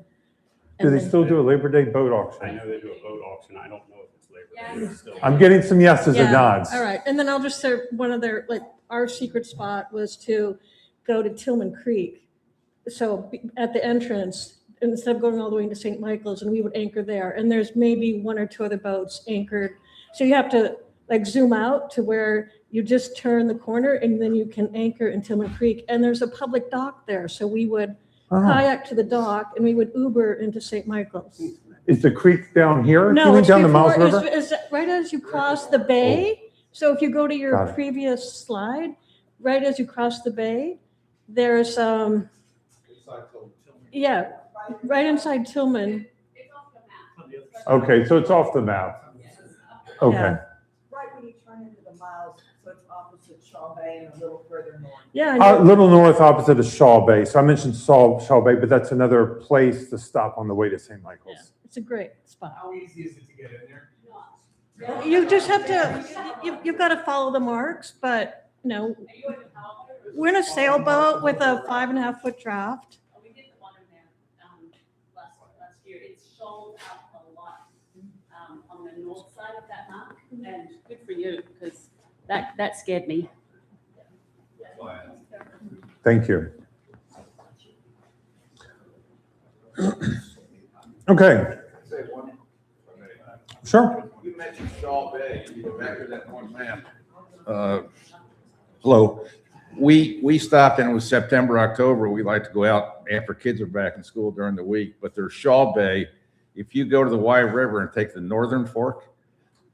Do and they then- still do a Labor Day boat I auction? know they do a boat auction. I don't know if it's Labor Day. It's still- I'm getting some yeses and Yeah, nods. all right. And then I'll just say one of their, like, our secret spot was to go to Tillman Creek. So at the entrance, instead of going all the way into St. Michael's, and we would anchor there. And there's maybe one or two other boats anchored. So you have to like zoom out to where you just turn the corner and then you can anchor in Tillman Creek. And there's a public dock there. So we would kayak to the dock and we would Uber into St. Michael's. Is the creek down here? You No, mean it's down the before, Miles River? it's right as you cross the bay. So if you go to Got your it. previous slide, right as you cross the bay, there's, yeah, right inside Tillman. It's off the map. Okay, so it's off the map. Okay, Yeah. Right when you turn into the Miles, so it's opposite Shaw Bay and a little further north. Yeah, a little north opposite of Shaw Bay. So I mentioned Shaw Bay, but that's another place to stop on the way to St. yeah, Michael's. it's a great spot. How easy is it to get in there? You just have to, you've got to follow the marks, but, you know, Are you in the Talbot? we're in a sailboat with a 5.5-foot draft. Oh, we did the one in there, last year. It's shoaled up a lot, on the north side of that mark. And good for you, because that scared me. Thank you. Okay, Say one. sure. You mentioned Shaw Bay, you go back to that one map. Hello, we stopped and it was September, October. We like to go out after kids are back in school during the week, but there's Shaw Bay. If you go to the Wye River and take the northern fork,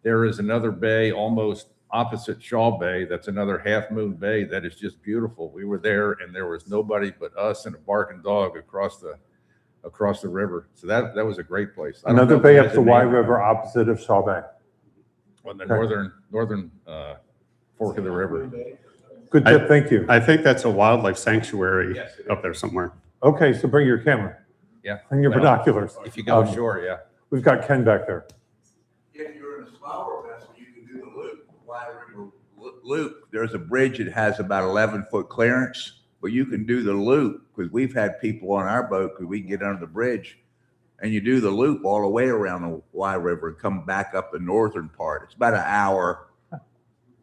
there is another bay almost opposite Shaw Bay. That's another Half Moon Bay that is just beautiful. We were there and there was nobody but us and a barking dog across the river. So that was a great place. I don't Another know if bay it up has the a Wye name River opposite of Shaw Bay. on the Okay. northern fork of the river. Good tip, thank you. I think that's a wildlife sanctuary Yes, it up there somewhere. Okay, so bring your camera Yeah. and your Well, binoculars. If you go Um, ashore, yeah. We've got Ken back there. If you're in a smaller vessel, you can do the loop, Wye River Loop. There's a bridge that has about 11-foot clearance, but you can do the loop because we've had people on our boat because we can get under the bridge and you do the loop all the way around the Wye River and come back up the northern part. It's about an hour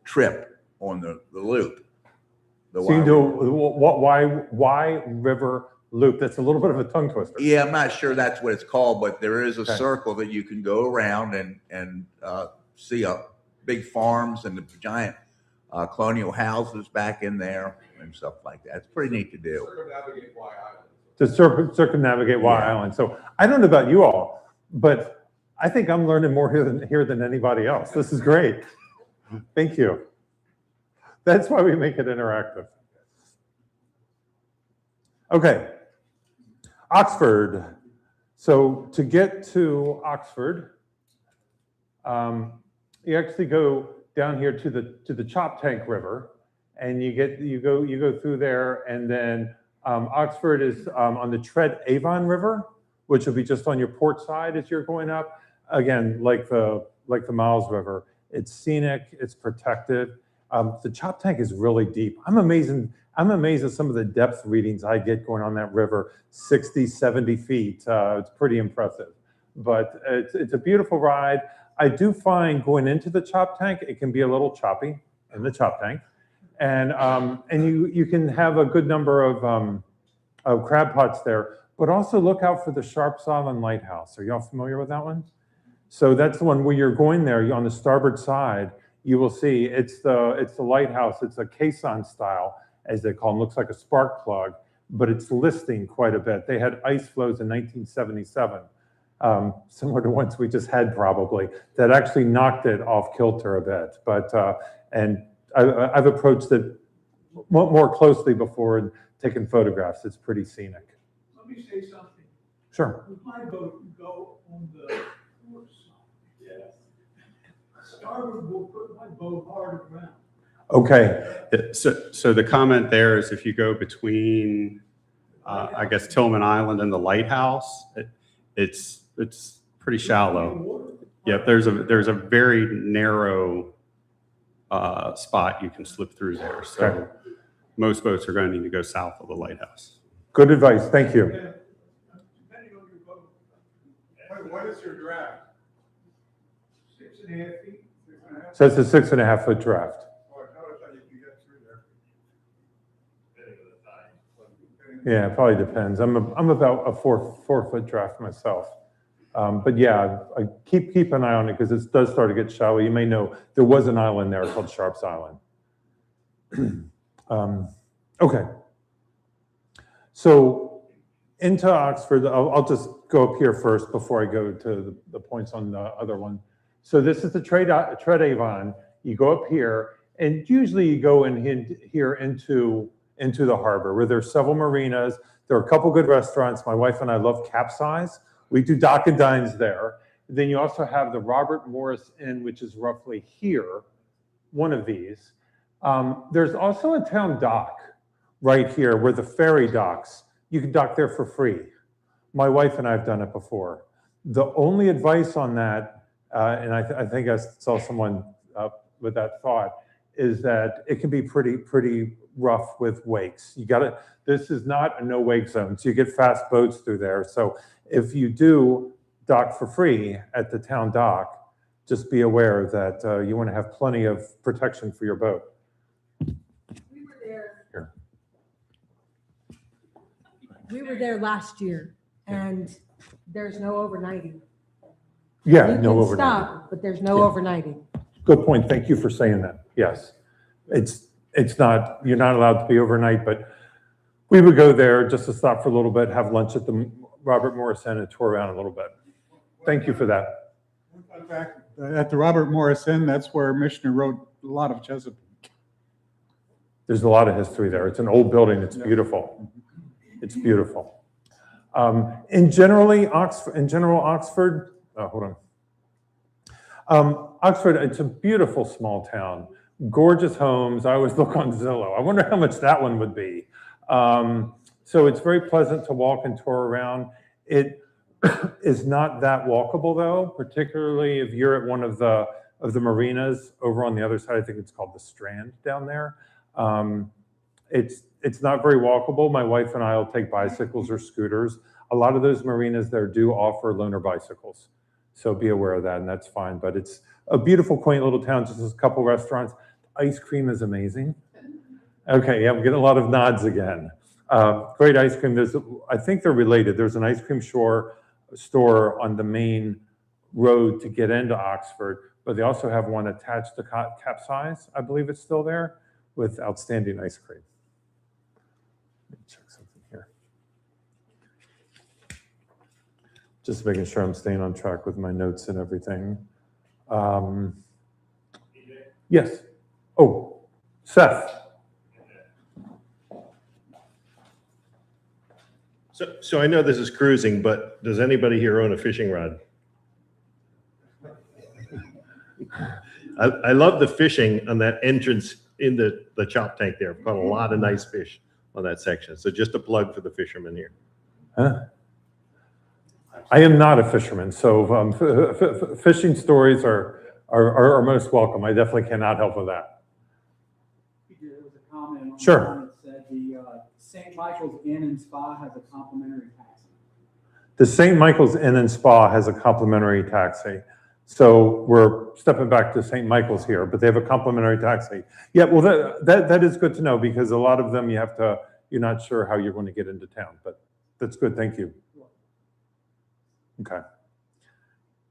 trip on the loop. The So you Wye can do River. Wye River Loop. That's a little bit of a tongue twister. Yeah, I'm not sure that's what it's called, but there is a Okay. circle that you can go around and see big farms and the giant colonial houses back in there and stuff like that. It's pretty neat to do. Circumnavigate Wye Island. To circumnavigate Wye Yeah. Island. So I don't know about you all, but I think I'm learning more here than anybody else. This is great. Thank you. That's why we make it interactive. Okay, Oxford. So to get to Oxford, you actually go down here to the Choptank River, and you go through there, and then Oxford is on the Tread Avon River, which will be just on your port side as you're going up. Again, like the Miles River, it's scenic, it's protected. The Choptank is really deep. I'm amazed at some of the depth readings I get going on that river, 60, 70 feet. It's pretty impressive, but it's a beautiful ride. I do find going into the Choptank, it can be a little choppy in the Choptank, and you can have a good number of crab pots there, but also look out for the Sharps Island Lighthouse. Are y'all familiar with that one? So that's the one where you're going there on the starboard side. You will see it's the lighthouse. It's a caisson style, as they call them. Looks like a spark plug, but it's listing quite a bit. They had ice flows in 1977, similar to ones we just had probably, that actually knocked it off kilter a bit. But and I've approached it more closely before and taken photographs. It's pretty scenic. Let me say something. Sure. With my boat, you go on the port side. Yes. Starboard will put my boat hard around. Okay. So the comment there is if you go between, I guess, Tillman Island and the lighthouse, it's pretty shallow. Yep, there's a very narrow spot you can slip through there. So Okay. most boats are going to need to go south of the lighthouse. Good advice. Thank you. Depending on your boat. What is your draft? 6.5 feet? 6.5? So it's a 6.5 foot draft. Or how much you can get through there? Yeah, it probably depends. I'm about a four foot draft myself. But yeah, I keep an eye on it because it does start to get shallow. You may know there was an island there called Sharps Island. Okay. So into Oxford, I'll just go up here first before I go to the points on the other one. So this is the Tread Avon. You go up here, and usually you go in here into the harbor where there's several marinas. There are a couple good restaurants. My wife and I love Capsize. We do dock and dines there. Then you also have the Robert Morris Inn, which is roughly here, one of these. There's also a town dock right here where the ferry docks. You can dock there for free. My wife and I have done it before. The only advice on that, and I think I saw someone with that thought, is that it can be pretty rough with wakes. This is not a no wake zone, so you get fast boats through there. So if you do dock for free at the town dock, just be aware that you want to have plenty of protection for your boat. We were there. Here. We were there last year, and there's no overnighting. Yeah, You no can overnighting. stop, but there's no Yeah. overnighting. Good point. Thank you for saying that. Yes. It's not, you're not allowed to be overnight, but we would go there just to stop for a little bit, have lunch at the Robert Morris Inn and tour around a little bit. Thank you for that. In fact, at the Robert Morris Inn, that's where Missioner wrote a lot of Chesapeake. There's a lot of history there. It's an old building. It's beautiful. It's beautiful. In general, Oxford, hold on. Oxford, it's a beautiful small town. Gorgeous homes. I always look on Zillow. I wonder how much that one would be. So it's very pleasant to walk and tour around. It is not that walkable though, particularly if you're at one of the marinas over on the other side. I think it's called the Strand down there. It's not very walkable. My wife and I will take bicycles or scooters. A lot of those marinas there do offer loaner bicycles. So be aware of that, and that's fine. But it's a beautiful, quaint little town, just a couple restaurants. Ice cream is amazing. Okay, yeah, I'm getting a lot of nods again. Great ice cream. I think they're related. There's an ice cream store on the main road to get into Oxford, but they also have one attached to Capsize. I believe it's still there with outstanding ice cream. Let me check something here. Just making sure I'm staying on track with my notes and everything. Yes. Oh, Seth. So I know this is cruising, but does anybody here own a fishing rod? I love the fishing on that entrance in the chop tank there. I've caught a lot of nice fish on that section. So just a plug for the fishermen here. Huh? I am not a fisherman, so fishing stories are most welcome. I definitely cannot help with that. There was a comment on Sure. the line that said the St. Michael's Inn and Spa has a complimentary taxi. The St. Michael's Inn and Spa has a complimentary taxi. So we're stepping back to St. Michael's here, but they have a complimentary taxi. Yeah, well, that is good to know because a lot of them you're not sure how you're going to get into town, but that's good. Thank you. Okay.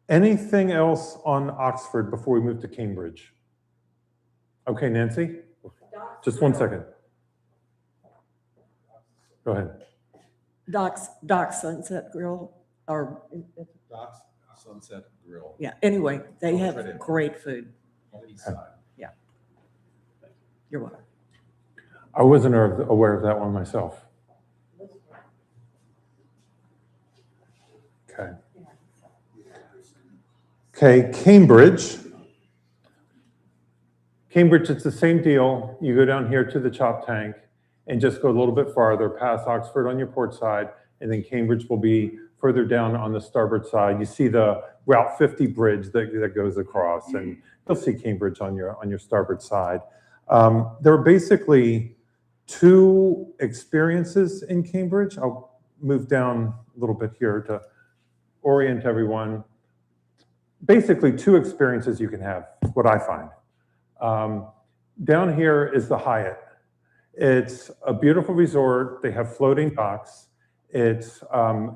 Anything else on Oxford before we move to Cambridge? Okay, Nancy? Just one second. Go ahead. Doc's Sunset Grill, or, Doc's Sunset Grill. yeah, anyway, they Right have in. great food. On the east side. You're welcome. I wasn't aware of that one myself. Okay. Okay, Cambridge. Cambridge, it's the same deal. You go down here to the chop tank and just go a little bit farther past Oxford on your port side, and then Cambridge will be further down on the starboard side. You see the Route 50 bridge that goes across, and you'll see Cambridge on your starboard side. There are basically two experiences in Cambridge. I'll move down a little bit here to orient everyone. Basically, two experiences you can have, what I find. Down here is the Hyatt. It's a beautiful resort. They have floating docks. It's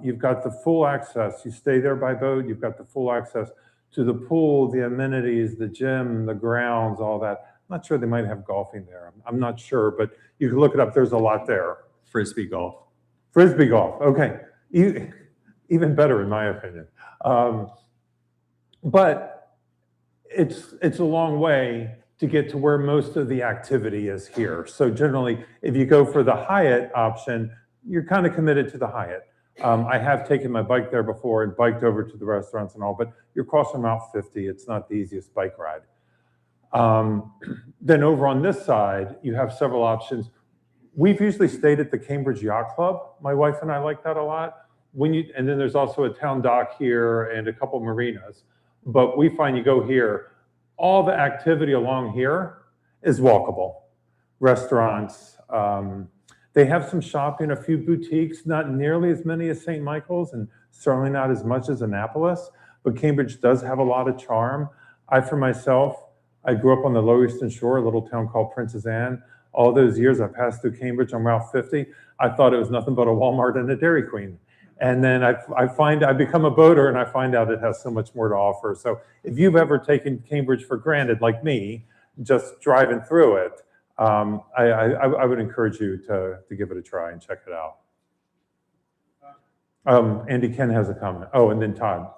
you've got the full access. You stay there by boat. You've got the full access to the pool, the amenities, the gym, the grounds, all that. I'm not sure they might have golfing there. I'm not sure, but you can look it up. There's a lot there. Frisbee golf. Frisbee golf. Okay, even better in my opinion. But it's a long way to get to where most of the activity is here. So generally, if you go for the Hyatt option, you're kind of committed to the Hyatt. I have taken my bike there before and biked over to the restaurants and all, but you're crossing Route 50. It's not the easiest bike ride. Then over on this side, you have several options. We've usually stayed at the Cambridge Yacht Club. My wife and I like that a lot. And then there's also a town dock here and a couple marinas. But we find you go here, all the activity along here is walkable. Restaurants, they have some shopping, a few boutiques, not nearly as many as St. Michael's and certainly not as much as Annapolis, but Cambridge does have a lot of charm. For myself, I grew up on the Lower Eastern Shore, a little town called Princess Anne. All those years I passed through Cambridge on Route 50, I thought it was nothing but a Walmart and a Dairy Queen. And then I become a boater and I find out it has so much more to offer. So if you've ever taken Cambridge for granted, like me, just driving through it, I would encourage you to give it a try and check it out. Andy Ken has a comment. Oh, and then Todd.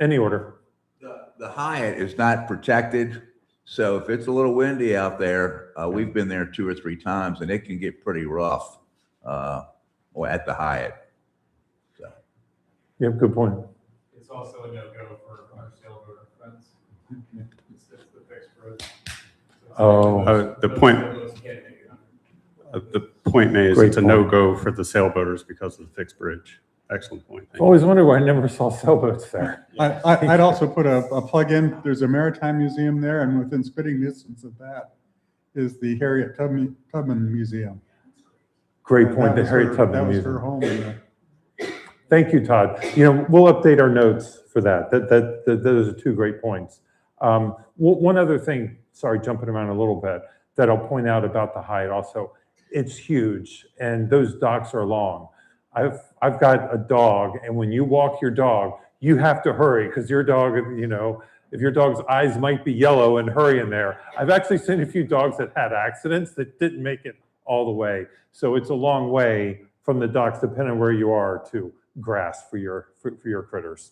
Any order. The Hyatt is not protected, so if it's a little windy out there, we've been there 2 or 3 times, and it can get pretty rough at the Hyatt. So. Yeah, good point. It's also a no-go for our sailboat friends. It's the fixed bridge. The point made is Great it's a point. no-go for the sailboaters because of the fixed bridge. Excellent point. Thank I you. always wondered why I never saw sailboats there. I'd also put a plug in, there's a maritime museum there, and within spitting distance of that is the Harriet Tubman Museum. Great point, the Harriet Tubman That was Museum. her home. Thank you, Todd. We'll update our notes for that. Those are 2 great points. One other thing, sorry, jumping around a little bit, that I'll point out about the Hyatt also, it's huge and those docks are long. I've got a dog, and when you walk your dog, you have to hurry because your dog, if your dog's eyes might be yellow and hurry in there. I've actually seen a few dogs that had accidents that didn't make it all the way. So it's a long way from the docks, depending on where you are, to grass for your critters.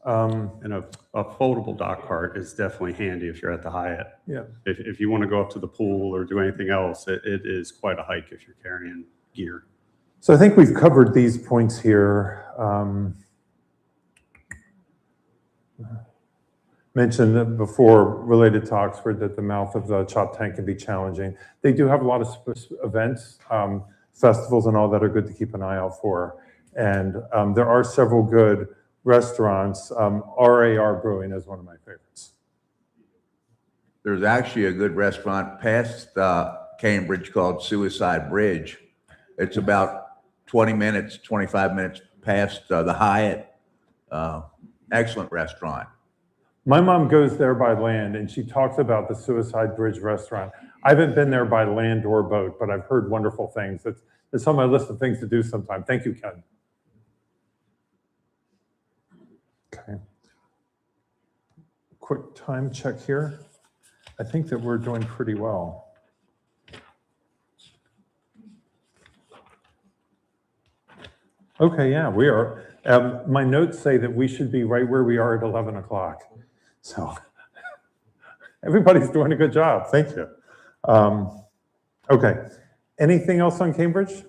And a foldable dock cart is definitely handy if you're at the Hyatt. Yeah. If you want to go up to the pool or do anything else, it is quite a hike if you're carrying gear. So I think we've covered these points here. Mentioned that before, related to Oxford, that the mouth of the Chop Tank can be challenging. They do have a lot of events, festivals and all that are good to keep an eye out for. And there are several good restaurants. RAR Brewing is one of my favorites. There's actually a good restaurant past Cambridge called Suicide Bridge. It's about 20 minutes, 25 minutes past the Hyatt. Excellent restaurant. My mom goes there by land, and she talks about the Suicide Bridge restaurant. I haven't been there by land or boat, but I've heard wonderful things. It's on my list of things to do sometime. Thank you, Ken. Okay. Quick time check here. I think that we're doing pretty well. Okay, yeah, we are. My notes say that we should be right where we are at 11 o'clock. So everybody's doing a good job. Thank you. Okay. Anything else on Cambridge?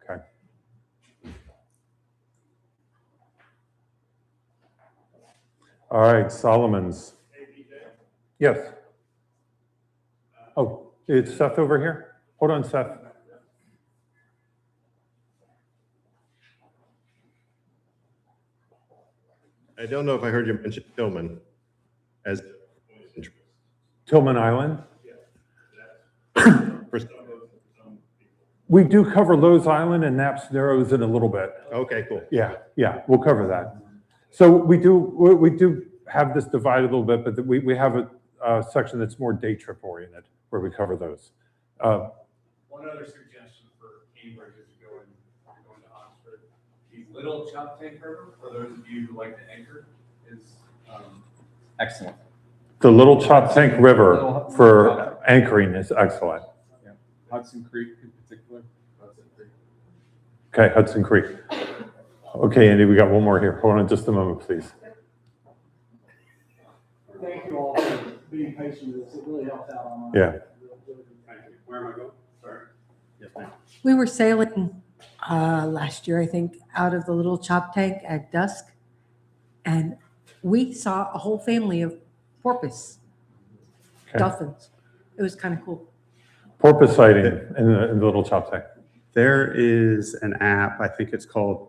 Okay. All right, Solomon's. Yes. Oh, is Seth over here? Hold on, Seth. I don't know if I heard you mention Tillman as Tillman Island? We do cover Lowe's Island and Knapp's Narrows in a little bit. Okay, cool. Yeah, we'll cover that. So we do have this divided a little bit, but we have a section that's more day trip oriented where we cover those. One other suggestion for Cambridge if you're going to Oxford, the Little Chop Tank River, for those of you who like to anchor, is excellent. The Little Chop Tank River for anchoring is excellent. Yeah. Hudson Creek in particular. Okay, Hudson Creek. Okay, Andy, we got one more here. Hold on just a moment, please. Thank you all for being patient with us. It really helps out on Yeah. Thank you. Where am I going? Sorry. Yes, ma'am. We were sailing last year, I think, out of the Little Chop Tank at dusk, and we saw a whole family of porpoise, dolphins. It was kind of cool. Porpoise sighting in the Little Chop Tank. There is an app, I think it's called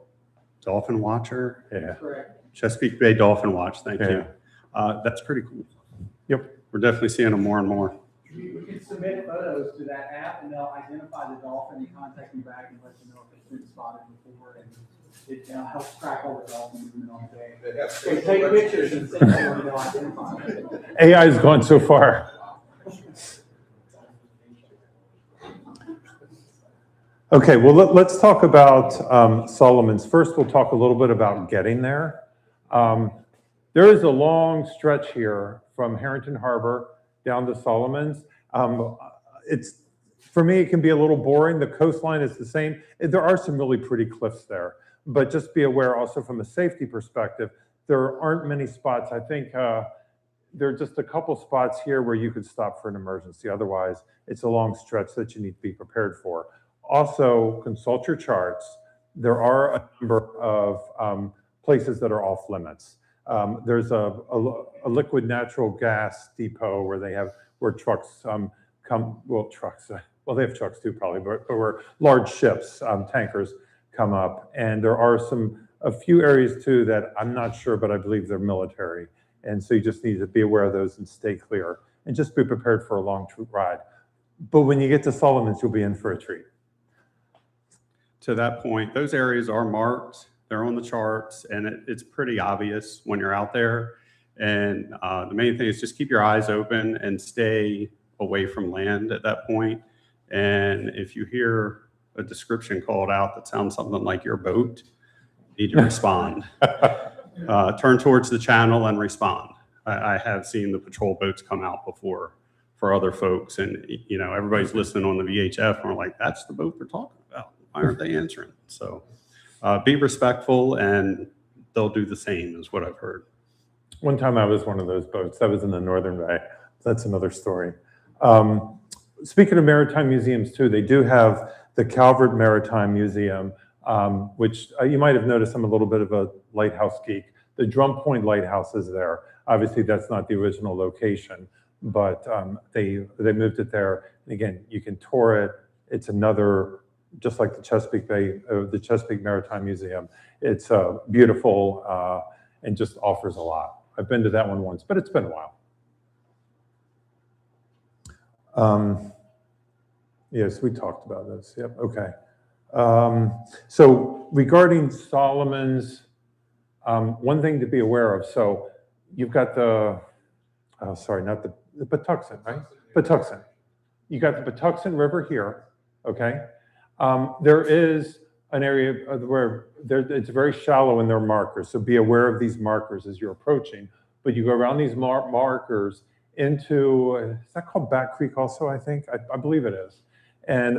Dolphin Watcher. Yeah. Correct. Chesapeake Bay Dolphin Watch, thank Yeah. you. That's pretty cool. Yep. We're definitely seeing them more and more. We can submit photos to that app and they'll identify the dolphin and contact you back and let you know if it's been spotted before, and it helps track all the dolphins moving on the day. They take pictures and send them and they'll identify them. AI has gone so far. Okay, well, let's talk about Solomon's. First, we'll talk a little bit about getting there. There is a long stretch here from Herrington Harbour down to Solomon's. For me, it can be a little boring. The coastline is the same. There are some really pretty cliffs there, but just be aware also from a safety perspective, there aren't many spots. I think there are just a couple spots here where you could stop for an emergency. Otherwise, it's a long stretch that you need to be prepared for. Also, consult your charts. There are a number of places that are off limits. There's a liquid natural gas depot where trucks they have trucks too probably, but where large ships, tankers come up. And there are a few areas too that I'm not sure, but I believe they're military. And so you just need to be aware of those and stay clear and just be prepared for a long ride. But when you get to Solomon's, you'll be in for a treat. To that point, those areas are marked. They're on the charts, and it's pretty obvious when you're out there. And the main thing is just keep your eyes open and stay away from land at that point. And if you hear a description called out that sounds something like your boat, you need to respond. Turn towards the channel and respond. I have seen the patrol boats come out before for other folks, and everybody's listening on the VHF, and we're like, that's the boat they're talking about. Why aren't they answering? So be respectful, and they'll do the same, is what I've heard. One time I was one of those boats. That was in the Northern Bay. That's another story. speaking of maritime museums too, they do have the Calvert Maritime Museum, which you might have noticed I'm a little bit of a lighthouse geek. The Drum Point Lighthouse is there. Obviously, that's not the original location, but they moved it there. And again, you can tour it. It's another, just like the Chesapeake Maritime Museum. It's beautiful and just offers a lot. I've been to that one once, but it's been a while. Yes, we talked about this. Yep. Okay. So regarding Solomon's, one thing to be aware of. So you've got the, oh, sorry, not the Patuxent, right? Patuxent. You got the Patuxent River here. Okay. There is an area where it's very shallow in their markers. So be aware of these markers as you're approaching. But you go around these markers into, is that called Bat Creek also, I think? I believe it is. And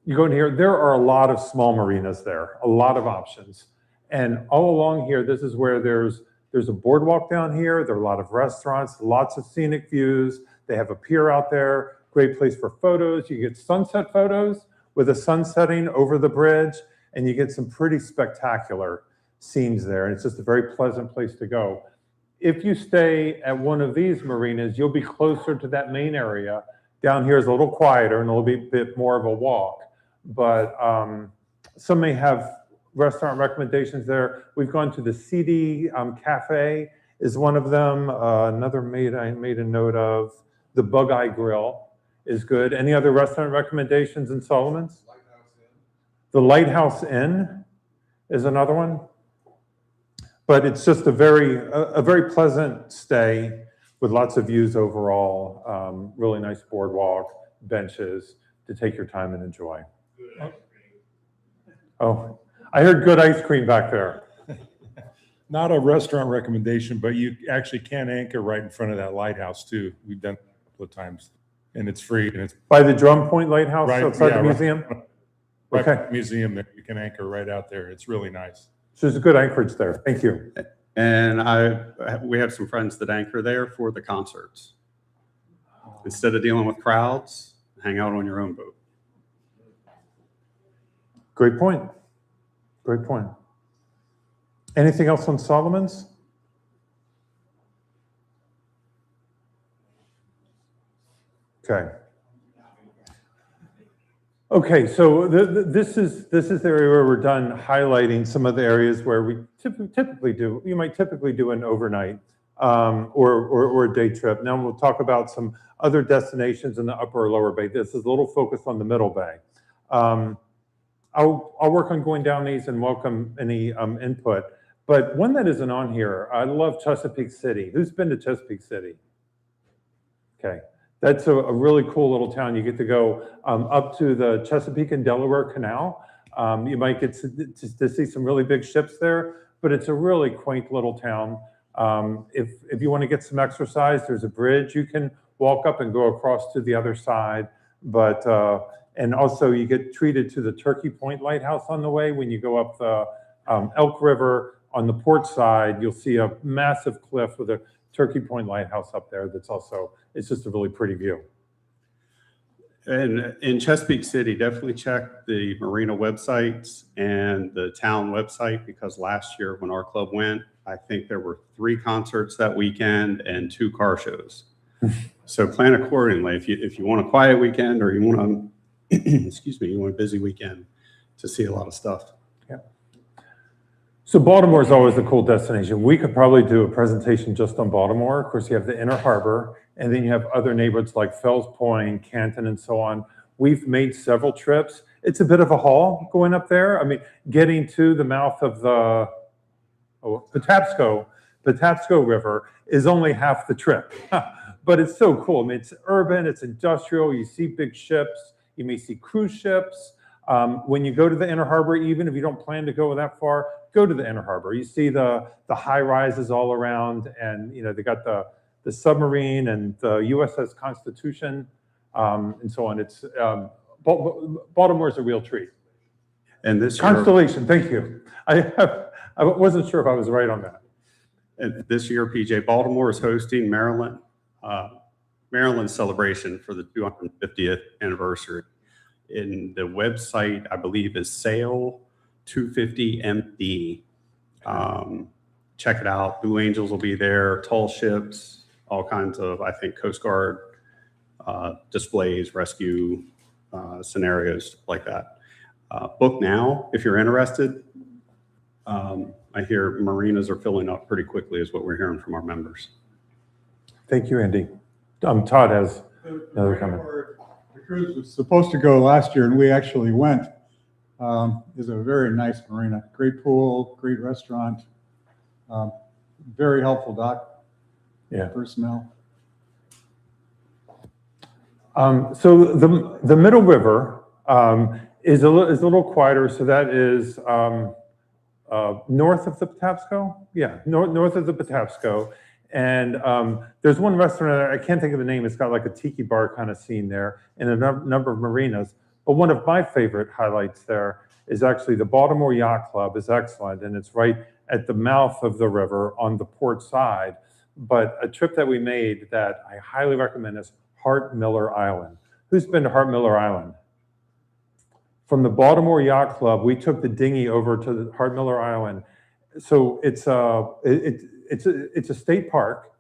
you go in here, there are a lot of small marinas there, a lot of options. And all along here, this is where there's a boardwalk down here. There are a lot of restaurants, lots of scenic views. They have a pier out there, great place for photos. You get sunset photos with the sun setting over the bridge, and you get some pretty spectacular scenes there. And it's just a very pleasant place to go. If you stay at one of these marinas, you'll be closer to that main area. Down here is a little quieter and a little bit more of a walk, but some may have restaurant recommendations there. We've gone to the CD Cafe is one of them. Another I made a note of. The Bug Eye Grill is good. Any other restaurant recommendations in Solomon's? The Lighthouse Inn is another one. But it's just a very pleasant stay with lots of views overall. Really nice boardwalk, benches to take your time and enjoy. Oh, I heard good ice cream back there. Not a restaurant recommendation, but you actually can anchor right in front of that lighthouse too. We've done it a couple of times, and it's free. And it's by the Drum Point Lighthouse outside the museum? Right okay. Museum there. You can anchor right out there. It's really nice. So there's a good anchorage there. Thank you. And we have some friends that anchor there for the concerts. Instead of dealing with crowds, hang out on your own boat. Great point. Great point. Anything else on Solomon's? Okay. Okay, so this is the area where we're done highlighting some of the areas where we typically do. You might typically do an overnight or a day trip. Now we'll talk about some other destinations in the upper or lower bay. This is a little focused on the middle bay. I'll work on going down these and welcome any input. But one that isn't on here, I love Chesapeake City. Who's been to Chesapeake City? Okay. That's a really cool little town. You get to go up to the Chesapeake and Delaware Canal. You might get to see some really big ships there, but it's a really quaint little town. If you want to get some exercise, there's a bridge you can walk up and go across to the other side. But and also you get treated to the Turkey Point Lighthouse on the way. When you go up the Elk River on the port side, you'll see a massive cliff with a Turkey Point Lighthouse up there. That's also, it's just a really pretty view. And in Chesapeake City, definitely check the Marina websites and the town website, because last year when our club went, I think there were 3 concerts that weekend and 2 car shows. So plan accordingly. If you want a quiet weekend, or you want excuse me, you want a busy weekend to see a lot of stuff. Yeah. So Baltimore is always a cool destination. We could probably do a presentation just on Baltimore. Of course, you have the Inner Harbor, and then you have other neighborhoods like Fells Point, Canton, and so on. We've made several trips. It's a bit of a haul going up there. I mean, getting to the mouth of the Patapsco River is only half the trip. But it's so cool. I mean, it's urban, it's industrial. You see big ships. You may see cruise ships. When you go to the Inner Harbor, even if you don't plan to go that far, go to the Inner Harbor. You see the high rises all around, and you know they got the submarine and the USS Constitution and so on. It's Baltimore is a real treat. And this Constellation, year, thank you. I wasn't sure if I was right on that. And this year, PJ, Baltimore is hosting Maryland Maryland celebration for the 250th anniversary. And the website, I believe, is Sail 250MD. Check it out. Blue Angels will be there, tall ships, all kinds of, I think, Coast Guard displays, rescue scenarios like that. Book now if you're interested. I hear marinas are filling up pretty quickly is what we're hearing from our members. Thank you, Andy. Todd has another comment. The cruise was supposed to go last year, and we actually went. Is a very nice marina. Great pool, great restaurant. Very helpful dock. Yeah. Personnel. So the Middle River is a little quieter. So that is north of the Patapsco. Yeah, north of the Patapsco. And there's one restaurant, I can't think of the name. It's got like a tiki bar kind of scene there and a number of marinas. But one of my favorite highlights there is actually the Baltimore Yacht Club is excellent. And it's right at the mouth of the river on the port side. But a trip that we made that I highly recommend is Hart Miller Island. Who's been to Hart Miller Island? From the Baltimore Yacht Club, we took the dinghy over to the Hart Miller Island. So it's a state park,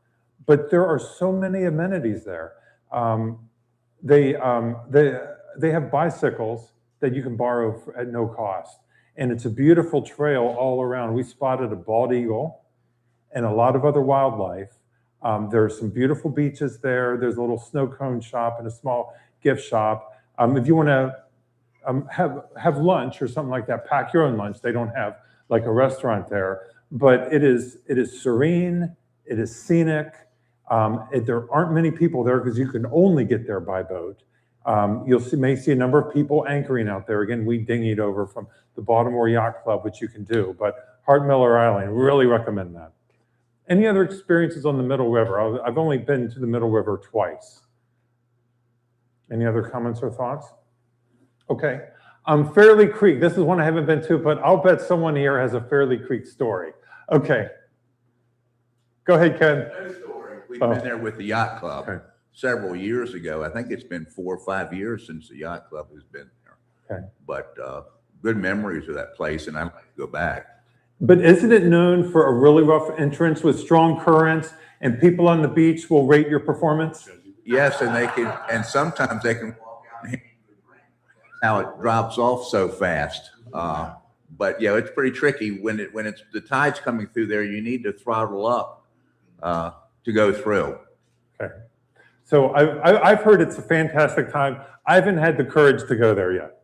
but there are so many amenities there. They have bicycles that you can borrow at no cost. And it's a beautiful trail all around. We spotted a bald eagle and a lot of other wildlife. There's some beautiful beaches there. There's a little snow cone shop and a small gift shop. If you want to have lunch or something like that, pack your own lunch. They don't have like a restaurant there, but it is serene. It is scenic. There aren't many people there because you can only get there by boat. May see a number of people anchoring out there. Again, we dinghied over from the Baltimore Yacht Club, which you can do, but Hart Miller Island, really recommend that. Any other experiences on the Middle River? I've only been to the Middle River twice. Any other comments or thoughts? Okay. Fairleigh Creek, this is one I haven't been to, but I'll bet someone here has a Fairleigh Creek story. Okay. Go ahead, Ken. No story. We've been there with the yacht club several years ago. I think it's been 4 or 5 years since the yacht club has been there. Okay. But good memories of that place, and I'd like to go back. But isn't it known for a really rough entrance with strong currents, and people on the beach will rate your performance? Yes, and sometimes they can walk out and how it drops off so fast. But yeah, it's pretty tricky when it's the tide's coming through there. You need to throttle up to go through. Okay. So I've heard it's a fantastic time. I haven't had the courage to go there yet,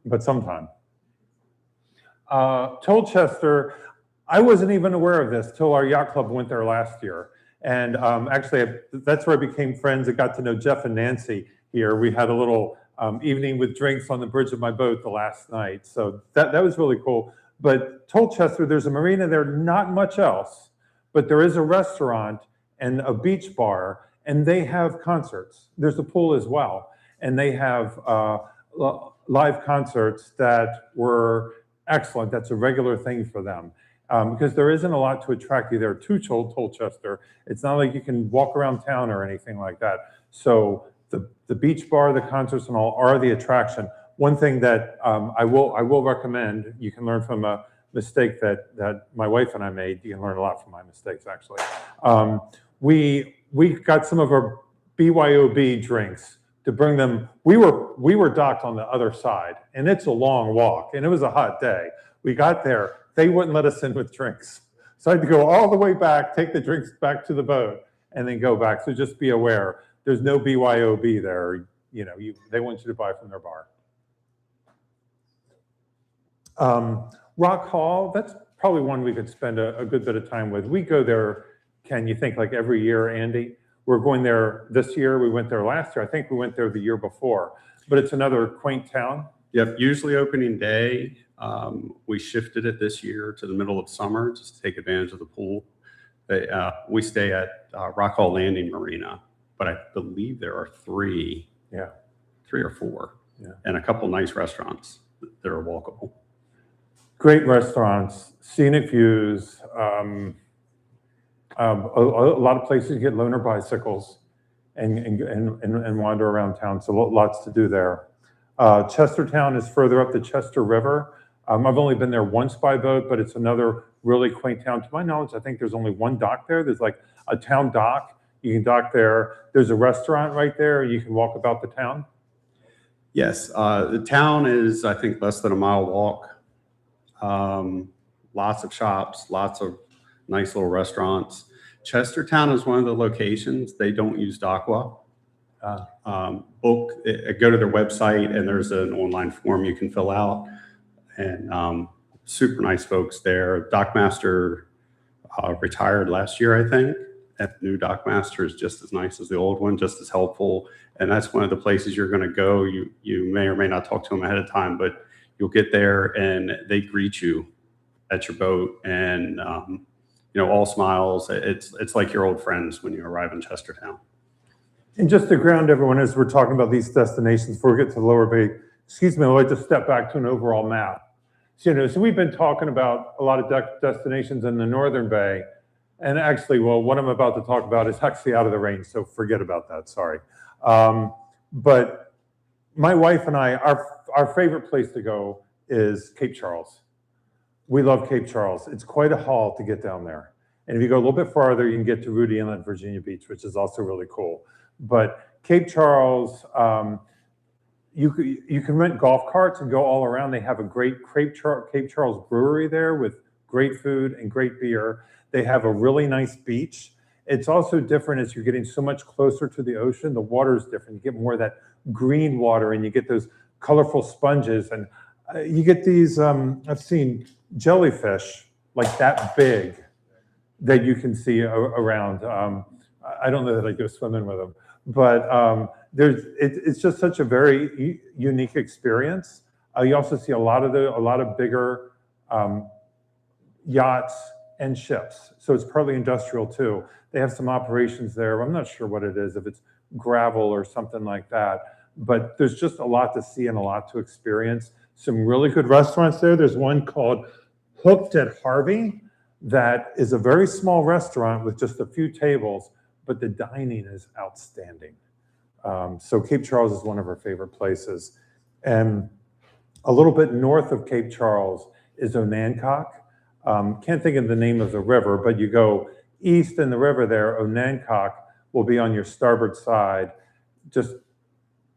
but sometime. Tolchester, I wasn't even aware of this till our yacht club went there last year. And actually, that's where I became friends. I got to know Jeff and Nancy here. We had a little evening with drinks on the bridge of my boat the last night. So that was really cool. But Tolchester, there's a marina there, not much else, but there is a restaurant and a beach bar, and they have concerts. There's a pool as well. And they have live concerts that were excellent. That's a regular thing for them. Because there isn't a lot to attract you there to Tolchester. It's not like you can walk around town or anything like that. So the beach bar, the concerts and all are the attraction. One thing that I will recommend, you can learn from a mistake that my wife and I made. You can learn a lot from my mistakes, actually. We got some of our BYOB drinks to bring them. We were docked on the other side, and it's a long walk, and it was a hot day. We got there. They wouldn't let us in with drinks. So I had to go all the way back, take the drinks back to the boat, and then go back. So just be aware, there's no BYOB there. They want you to buy from their bar. Rock Hall, that's probably one we could spend a good bit of time with. We go there, Ken, you think like every year, Andy? We're going there this year. We went there last year. I think we went there the year before. But it's another quaint town. Yep, usually opening day. We shifted it this year to the middle of summer just to take advantage of the pool. We stay at Rock Hall Landing Marina, but I believe there are 3 or 4, and a couple nice restaurants that are walkable. Great restaurants, scenic views, a lot of places you get loaner bicycles, and wander around town. So lots to do there. Chestertown is further up the Chester River. I've only been there once by boat, but it's another really quaint town. To my knowledge, I think there's only one dock there. There's like a town dock. You can dock there. There's a restaurant right there. You can walk about the town. Yes, the town is, I think, less than a mile walk. Lots of shops, lots of nice little restaurants. Chestertown is one of the locations. They don't use DACWA. Go to their website and there's an online form you can fill out. And super nice folks there. Dockmaster retired last year, I think. The new Dockmaster is just as nice as the old one, just as helpful. And that's one of the places you're going to go. You may or may not talk to them ahead of time, but you'll get there and they greet you at your boat, and all smiles. It's like your old friends when you arrive in Chestertown. And just to ground everyone, as we're talking about these destinations, before we get to the Lower Bay, excuse me, I'd like to step back to an overall map. So we've been talking about a lot of destinations in the Northern Bay, and actually, well, what I'm about to talk about is actually out of the range, so forget about that, sorry. But my wife and I, our favorite place to go is Cape Charles. We love Cape Charles. It's quite a haul to get down there. And if you go a little bit farther, you can get to Rudy Inlet, Virginia Beach, which is also really cool. But Cape Charles, you can rent golf carts and go all around. They have a great Cape Charles brewery there with great food and great beer. They have a really nice beach. It's also different as you're getting so much closer to the ocean. The water is different. You get more of that green water and you get those colorful sponges. And you get these, I've seen jellyfish like that big that you can see around. I don't know that I go swimming with them, but it's just such a very unique experience. You also see a lot of bigger yachts and ships. So it's partly industrial too. They have some operations there. I'm not sure what it is, if it's gravel or something like that, but there's just a lot to see and a lot to experience. Some really good restaurants there. There's one called Hooked at Harvey that is a very small restaurant with just a few tables, but the dining is outstanding. So Cape Charles is one of our favorite places. And a little bit north of Cape Charles is Onancock. Can't think of the name of the river, but you go east in the river there, Onancock will be on your starboard side. Just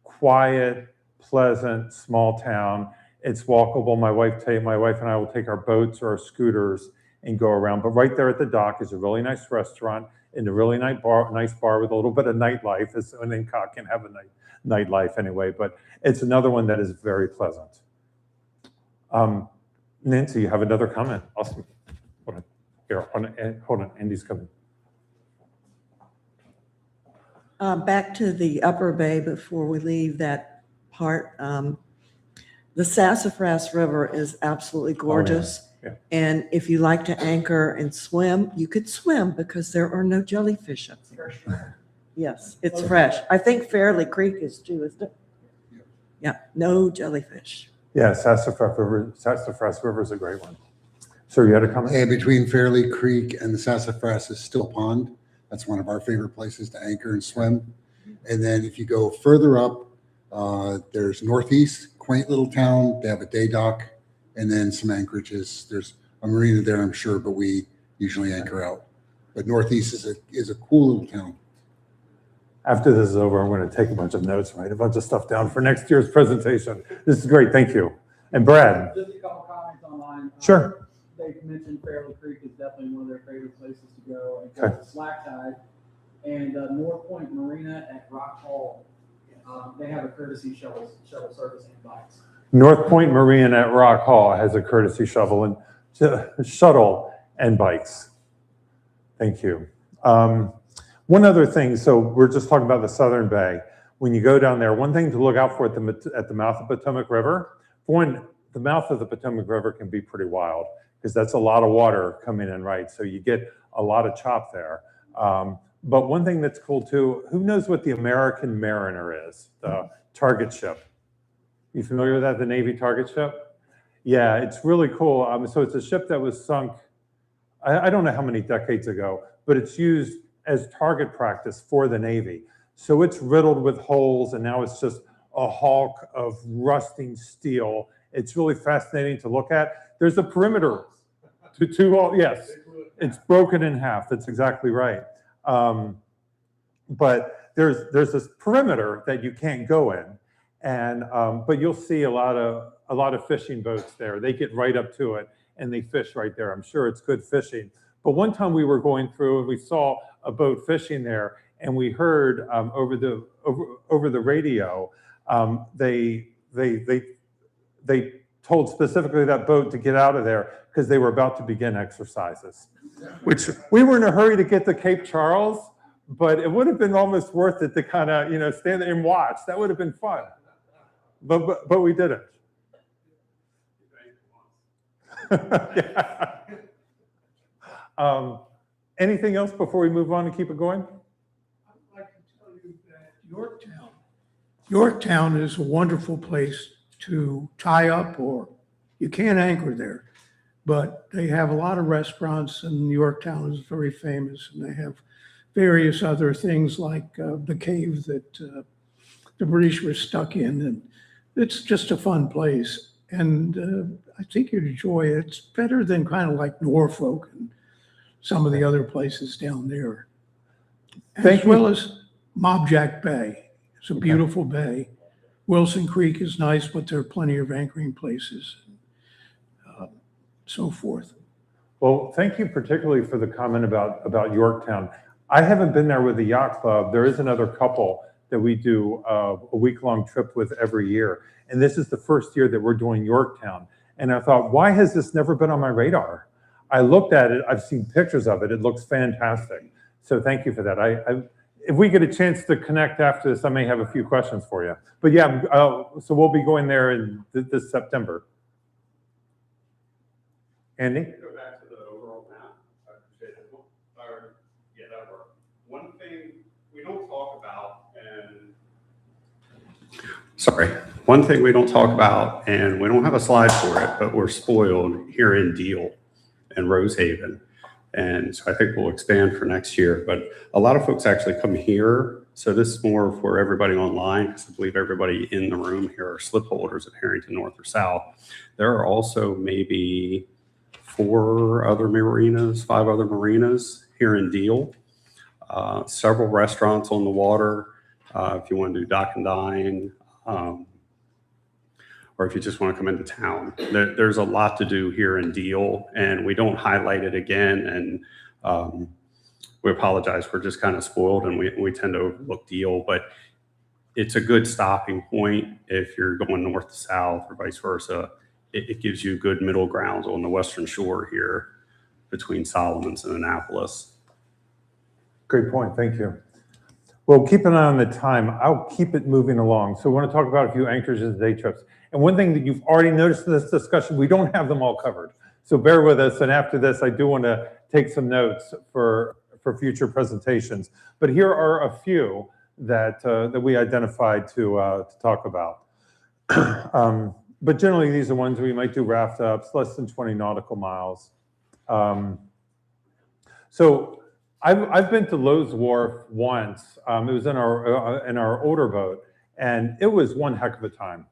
quiet, pleasant, small town. It's walkable. My wife and I will take our boats or our scooters and go around. But right there at the dock is a really nice restaurant and a really nice bar with a little bit of nightlife, as Onancock can have a nightlife anyway. But it's another one that is very pleasant. Nancy, you have another comment? Awesome. Hold on. Here, hold on. Andy's coming. Back to the Upper Bay before we leave that part. The Sassafras River is absolutely gorgeous. Oh, yeah. And if you like to anchor and swim, you could swim because there are no jellyfish up there. Yes, it's fresh. I think Fairleigh Creek is too, isn't it? Yeah, no jellyfish. Yeah, Sassafras River is a great one. So you had a comment? And between Fairleigh Creek and the Sassafras is Still Pond. That's one of our favorite places to anchor and swim. And then if you go further up, there's Northeast, quaint little town. They have a day dock and then some anchorages. There's a marina there, I'm sure, but we usually anchor out. But Northeast is a cool little town. After this is over, I'm going to take a bunch of notes, write a bunch of stuff down for next year's presentation. This is great. Thank you. And Brad. Just a couple comments online. Sure. They mentioned Fairleigh Creek is definitely one of their favorite places to go. And Okay. it's slack tide. And North Point Marina at Rock Hall, they have a courtesy shuttle service and bikes. North Point Marine at Rock Hall has a courtesy shuttle and bikes. Thank you. One other thing, so we're just talking about the Southern Bay. When you go down there, one thing to look out for at the mouth of Potomac River, one, the mouth of the Potomac River can be pretty wild because that's a lot of water coming in, right? So you get a lot of chop there. But one thing that's cool too, who knows what the American Mariner is, the target ship? You familiar with that, the Navy target ship? Yeah, it's really cool. So it's a ship that was sunk, I don't know how many decades ago, but it's used as target practice for the Navy. So it's riddled with holes, and now it's just a hulk of rusting steel. It's really fascinating to look at. There's a perimeter to all, yes, it's broken in half. That's exactly right. But there's this perimeter that you can't go in, and but you'll see a lot of fishing boats there. They get right up to it and they fish right there. I'm sure it's good fishing. But one time we were going through and we saw a boat fishing there, and we heard over the radio they told specifically that boat to get out of there because they were about to begin exercises, which we were in a hurry to get to Cape Charles, but it would have been almost worth it to kind of, stand there and watch. That would have been fun, but we didn't. Yeah. Anything else before we move on and keep it going? I'd like to tell you that Yorktown is a wonderful place to tie up, or you can't anchor there, but they have a lot of restaurants, and Yorktown is very famous, and they have various other things like the cave that the British were stuck in, and it's just a fun place, and I think you'd enjoy it. It's better than kind of like Norfolk and some of the other places down there. As well as Mobjack Bay. It's a beautiful bay. Wilson Creek is nice, but there are plenty of anchoring places, so forth. Well, thank you particularly for the comment about Yorktown. I haven't been there with the yacht club. There is another couple that we do a week-long trip with every year. And this is the first year that we're doing Yorktown. And I thought, why has this never been on my radar? I looked at it, I've seen pictures of it. It looks fantastic. So thank you for that. If we get a chance to connect after this, I may have a few questions for you. But yeah, so we'll be going there in this September. Andy? Go back to the overall map. I appreciate it. Yeah, that worked. One thing we don't talk about, one thing we don't talk about, and we don't have a slide for it, but we're spoiled here in Deal and Rosehaven. And so I think we'll expand for next year, but a lot of folks actually come here. So this is more for everybody online, because I believe everybody in the room here are slip holders at Herrington North or South. There are also maybe 5 other marinas here in Deal. Several restaurants on the water. If you want to do dock and dine, or if you just want to come into town. There's a lot to do here in Deal, and we don't highlight it again. And we apologize. We're just kind of spoiled, and we tend to overlook Deal, but it's a good stopping point if you're going north to south or vice versa. It gives you good middle grounds on the western shore here between Solomons and Annapolis. Great point, thank you. Well, keep an eye on the time. I'll keep it moving along. So we want to talk about a few anchorages and day trips. And one thing that you've already noticed in this discussion, we don't have them all covered. So bear with us. And after this, I do want to take some notes for future presentations. But here are a few that we identified to talk about. But generally, these are ones we might do raft ups, less than 20 nautical miles. So I've been to Lowe's Wharf once. It was in our older boat, and it was one heck of a time.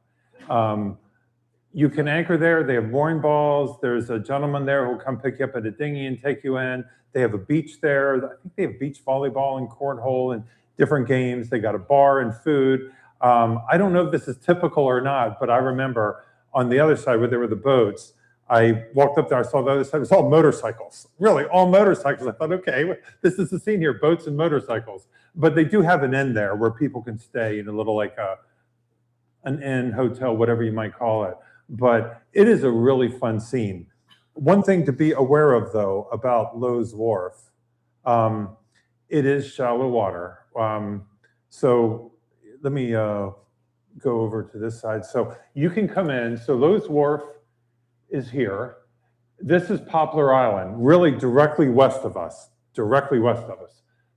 You can anchor there. They have mooring balls. There's a gentleman there who'll come pick you up at a dinghy and take you in. They have a beach there. I think they have beach volleyball and cornhole and different games. They got a bar and food. I don't know if this is typical or not, but I remember on the other side where there were the boats, I walked up there, I saw the other side, it was all motorcycles, really, all motorcycles. I thought, okay, this is the scene here, boats and motorcycles. But they do have an inn there where people can stay in a little like an inn, hotel, whatever you might call it. But it is a really fun scene. One thing to be aware of, though, about Lowe's Wharf, it is shallow water. So let me go over to this side. So you can come in. So Lowe's Wharf is here. This is Poplar Island, really directly west of us,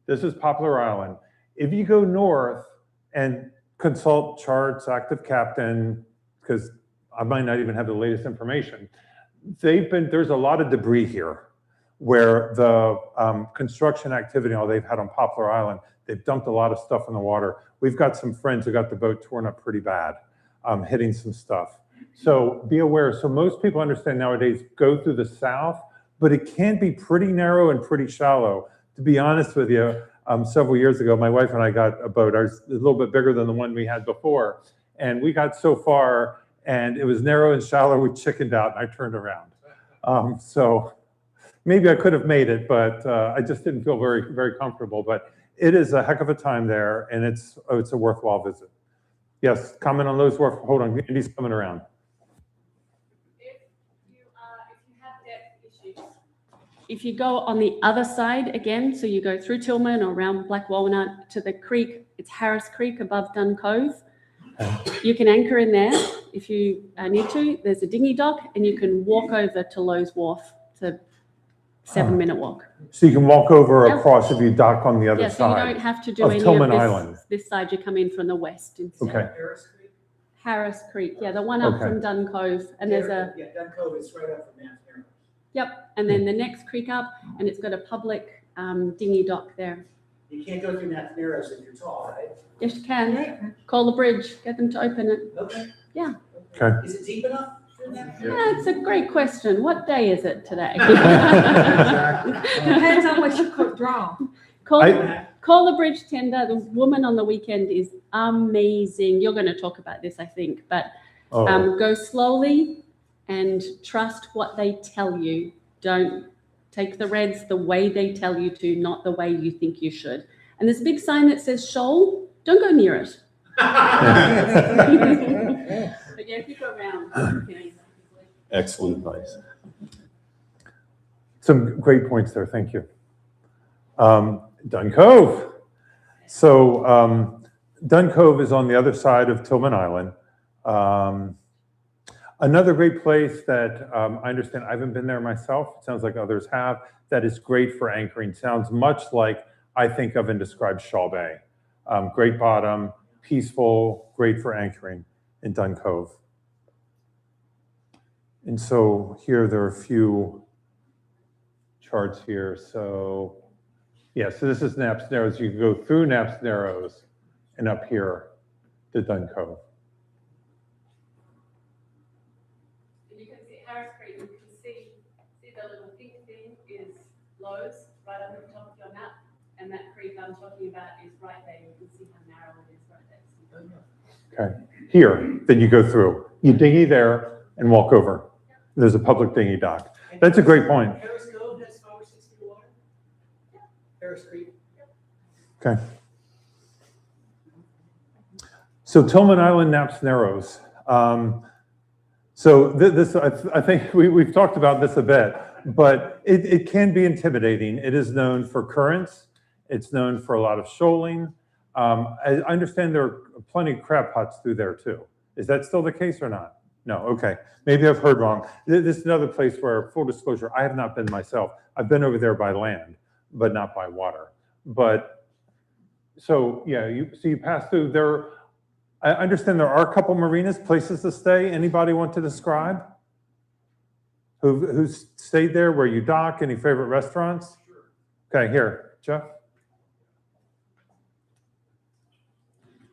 This is Poplar Island. If you go north and consult charts, active captain, because I might not even have the latest information, there's a lot of debris here. where the construction activity all they've had on Poplar Island, they've dumped a lot of stuff in the water. We've got some friends who got the boat torn up pretty bad, hitting some stuff. So be aware. So most people understand nowadays go through the south, but it can be pretty narrow and pretty shallow. To be honest with you, several years ago, my wife and I got a boat. Ours is a little bit bigger than the one we had before. And we got so far and it was narrow and shallow, we chickened out and I turned around. So maybe I could have made it, but I just didn't feel very, very comfortable. But it is a heck of a time there, and it's a worthwhile visit. Yes, comment on those. Hold on, Andy's coming around. If you go on the other side again, so you go through Tillman or around Black Walnut to the creek, it's Harris Creek above Dun Cove. You can anchor in there if you need to. There's a dinghy dock, and you can walk over to Lowe's Wharf. It's a 7-minute walk. So you can walk over across if you dock on the other so side. you don't have to do of any Tillman of this. Island. This side, you come in from the west instead. Okay. Harris Creek? Harris Creek, the one up Okay. from Dun Cove, and there's a Yeah, Dun Cove is right up from Narrows. yep, and then the next creek up, and it's got a public dinghy dock there. You can't go through Narrows if you're tall, right? Yes, you can. Call the bridge, get them to open it. Okay. Yeah. Okay. Is it deep enough? Yeah, it's a great question. What day is it today? Depends on what you could draw. Call the bridge tender. The woman on the weekend is amazing. You're going to talk about this, I think, but go slowly and trust what they tell you. Don't take the reds the way they tell you to, not the way you think you should. And there's a big sign that says shoal. Don't go near it. But yeah, if you go around, Excellent advice. Some great points there. Thank you. Dun Cove. So Dun Cove is on the other side of Tillman Island. Another great place that I understand, I haven't been there myself. It sounds like others have. That is great for anchoring. Sounds much like I think of and describe Shaw Bay. Great bottom, peaceful, great for anchoring in Dun Cove. And so here there are a few charts here. So yeah, so this is Knapp's Narrows. You can go through Knapp's Narrows and up here to Dun Cove. you can see Harris Creek. You can see the little pink thing is Lowe's right on the top of your map, and that creek I'm talking about is right there. You can see how narrow it is right there. Okay, here, then you go through. You dinghy there and walk over. There's a public dinghy dock. That's a great point. Harris Cove has 5 or 6 feet of water? Harris Creek? Okay. So Tillman Island, Knapp's Narrows. So this, I think we've talked about this a bit, but it can be intimidating. It is known for currents. It's known for a lot of shoaling. I understand there are plenty of crab pots through there too. Is that still the case or not? No, okay. Maybe I've heard wrong. This is another place where, full disclosure, I have not been myself. I've been over there by land, but not by water. But, so yeah, you pass through there. I understand there are a couple marinas, places to stay. Anybody want to describe? Who's stayed there, where you dock, any favorite restaurants? Okay, here, Jeff.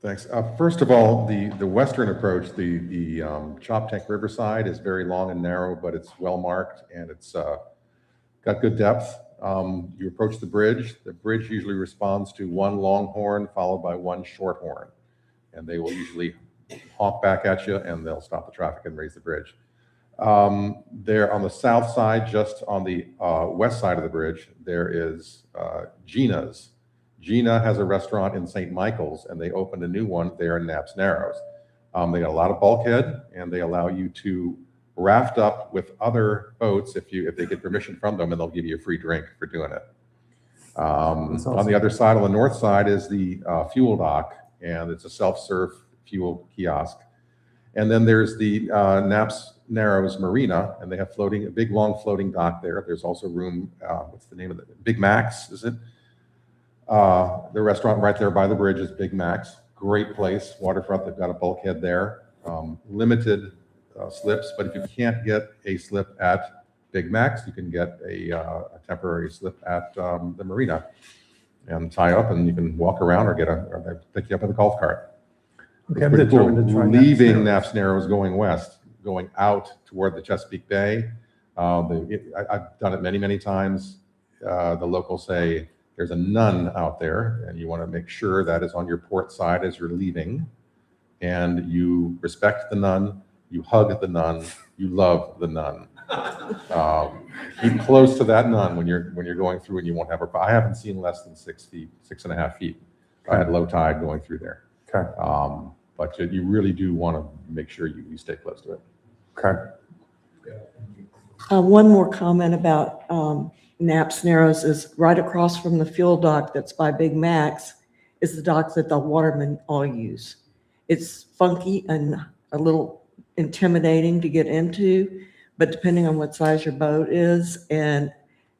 Thanks. First of all, the western approach, the Chop Tank Riverside is very long and narrow, but it's well marked and it's got good depth. You approach the bridge. The bridge usually responds to one long horn followed by one short horn, and they will usually honk back at you and they'll stop the traffic and raise the bridge. There on the south side, just on the west side of the bridge, there is Gina's. Gina has a restaurant in St. Michael's, and they opened a new one there in Knapp's Narrows. They got a lot of bulkhead, and they allow you to raft up with other boats if they get permission from them, and they'll give you a free drink for doing it. Awesome. On the other side, on the north side, is the fuel dock, and it's a self-serve fuel kiosk. And then there's the Knapp's Narrows Marina, and they have a big long floating dock there. There's also room, what's the name of it? Big Mac's, is it? The restaurant right there by the bridge is Big Mac's. Great place, waterfront. They've got a bulkhead there. Limited slips, but if you can't get a slip at Big Macs, you can get a temporary slip at the Marina and tie up, and you can walk around or or pick you up in a golf cart. Okay, It's I'm pretty cool. determined to try Leaving Naps Naps Narrows going west, going out toward the Chesapeake Bay. I've done it many, many times. The locals say there's a nun out there, and you want to make sure that is on your port side as you're leaving. And you respect the nun, you hug the nun, you love the nun. Keep close to that nun when you're going through, and you won't have her. I haven't seen less than 6 feet, 6.5 feet. I had low tide going through there. Okay. But you really do want to make sure you stay close to it. Okay. One more comment about Naps Narrows is right across from the fuel dock that's by Big Mac's is the dock that the watermen all use. It's funky and a little intimidating to get into, but depending on what size your boat is and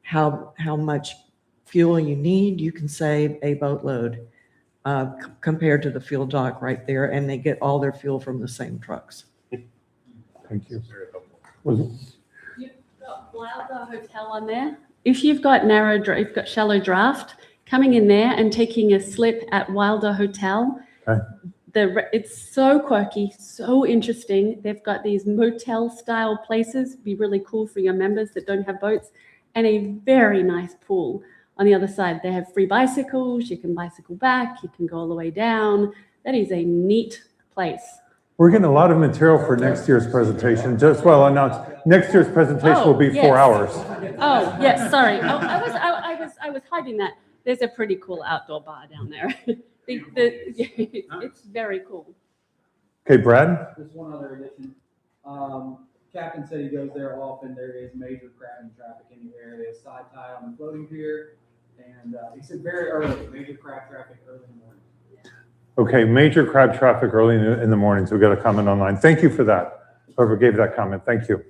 how much fuel you need, you can save a boatload compared to the fuel dock right there, and they get all their fuel from the same trucks. Thank you. You've got Wilder Hotel on there. If you've got shallow draft, coming in there and taking a slip at Wilder Hotel, Okay. It's so quirky, so interesting. They've got these motel style places, be really cool for your members that don't have boats, and a very nice pool. On the other side, they have free bicycles. You can bicycle back. You can go all the way down. That is a neat place. We're getting a lot of material for next year's presentation. Just well announced, next year's presentation will be yes. 4 hours. Oh, yes, sorry. Oh, I was hiding that. There's a pretty cool outdoor bar down there. It's very cool. Okay, Brad? Just one other addition. Captain said he goes there often. There is major crab traffic in the area, side tie on the floating pier, and he said very early, major crab traffic early in the morning. Okay, major crab traffic early in the morning, so we got a comment online. Thank you for that. Whoever gave that comment, thank you.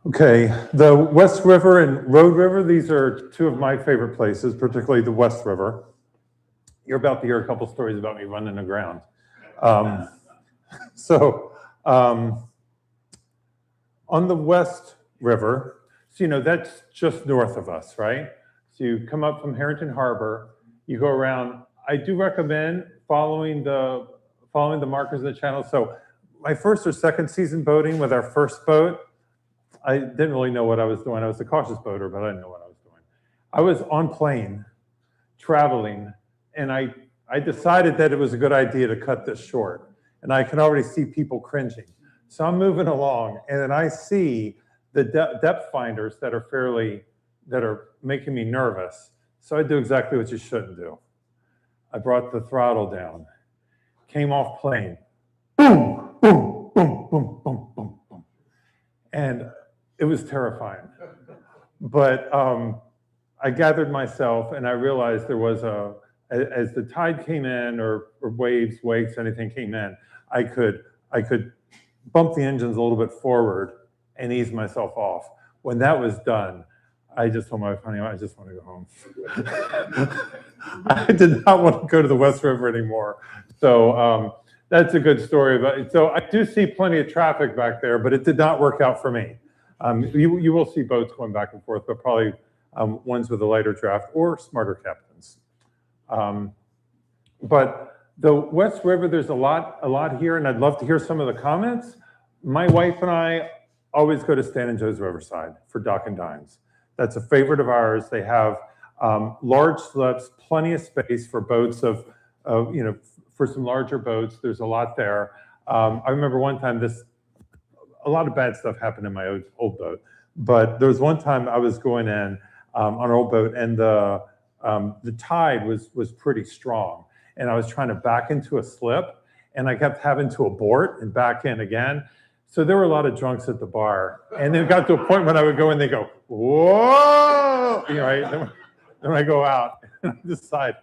Okay, the West River and Road River, these are two of my favorite places, particularly the West River. You're about to hear a couple stories about me running aground. On the West River, so that's just north of us, right? So you come up from Herrington Harbour, you go around. I do recommend following the markers in the channel. So my first or second season boating with our first boat, I didn't really know what I was doing. I was a cautious boater, but I didn't know what I was doing. I was on plane, traveling, and I decided that it was a good idea to cut this short. And I can already see people cringing. So I'm moving along, and then I see the depth finders that are making me nervous. So I do exactly what you shouldn't do. I brought the throttle down, came off plane, boom, boom, boom, boom, boom, boom, boom. And it was terrifying. But I gathered myself, and I realized there was as the tide came in or waves, wakes, anything came in, I could bump the engines a little bit forward and ease myself off. When that was done, I just told my wife, honey, I just want to go home. I did not want to go to the West River anymore. So that's a good story. So I do see plenty of traffic back there, but it did not work out for me. You will see boats going back and forth, but probably ones with a lighter draft or smarter captains. But the West River, there's a lot here, and I'd love to hear some of the comments. My wife and I always go to Stan and Joe's Riverside for Dock and Dines. That's a favorite of ours. They have large slips, plenty of space for boats for some larger boats. There's a lot there. I remember one time a lot of bad stuff happened in my old boat, but there was one time I was going in on an old boat, and the tide was pretty strong, and I was trying to back into a slip, and I kept having to abort and back in again. So there were a lot of drunks at the bar, and then it got to a point when I would go in, they go, whoa, right? Then I go out, and I decide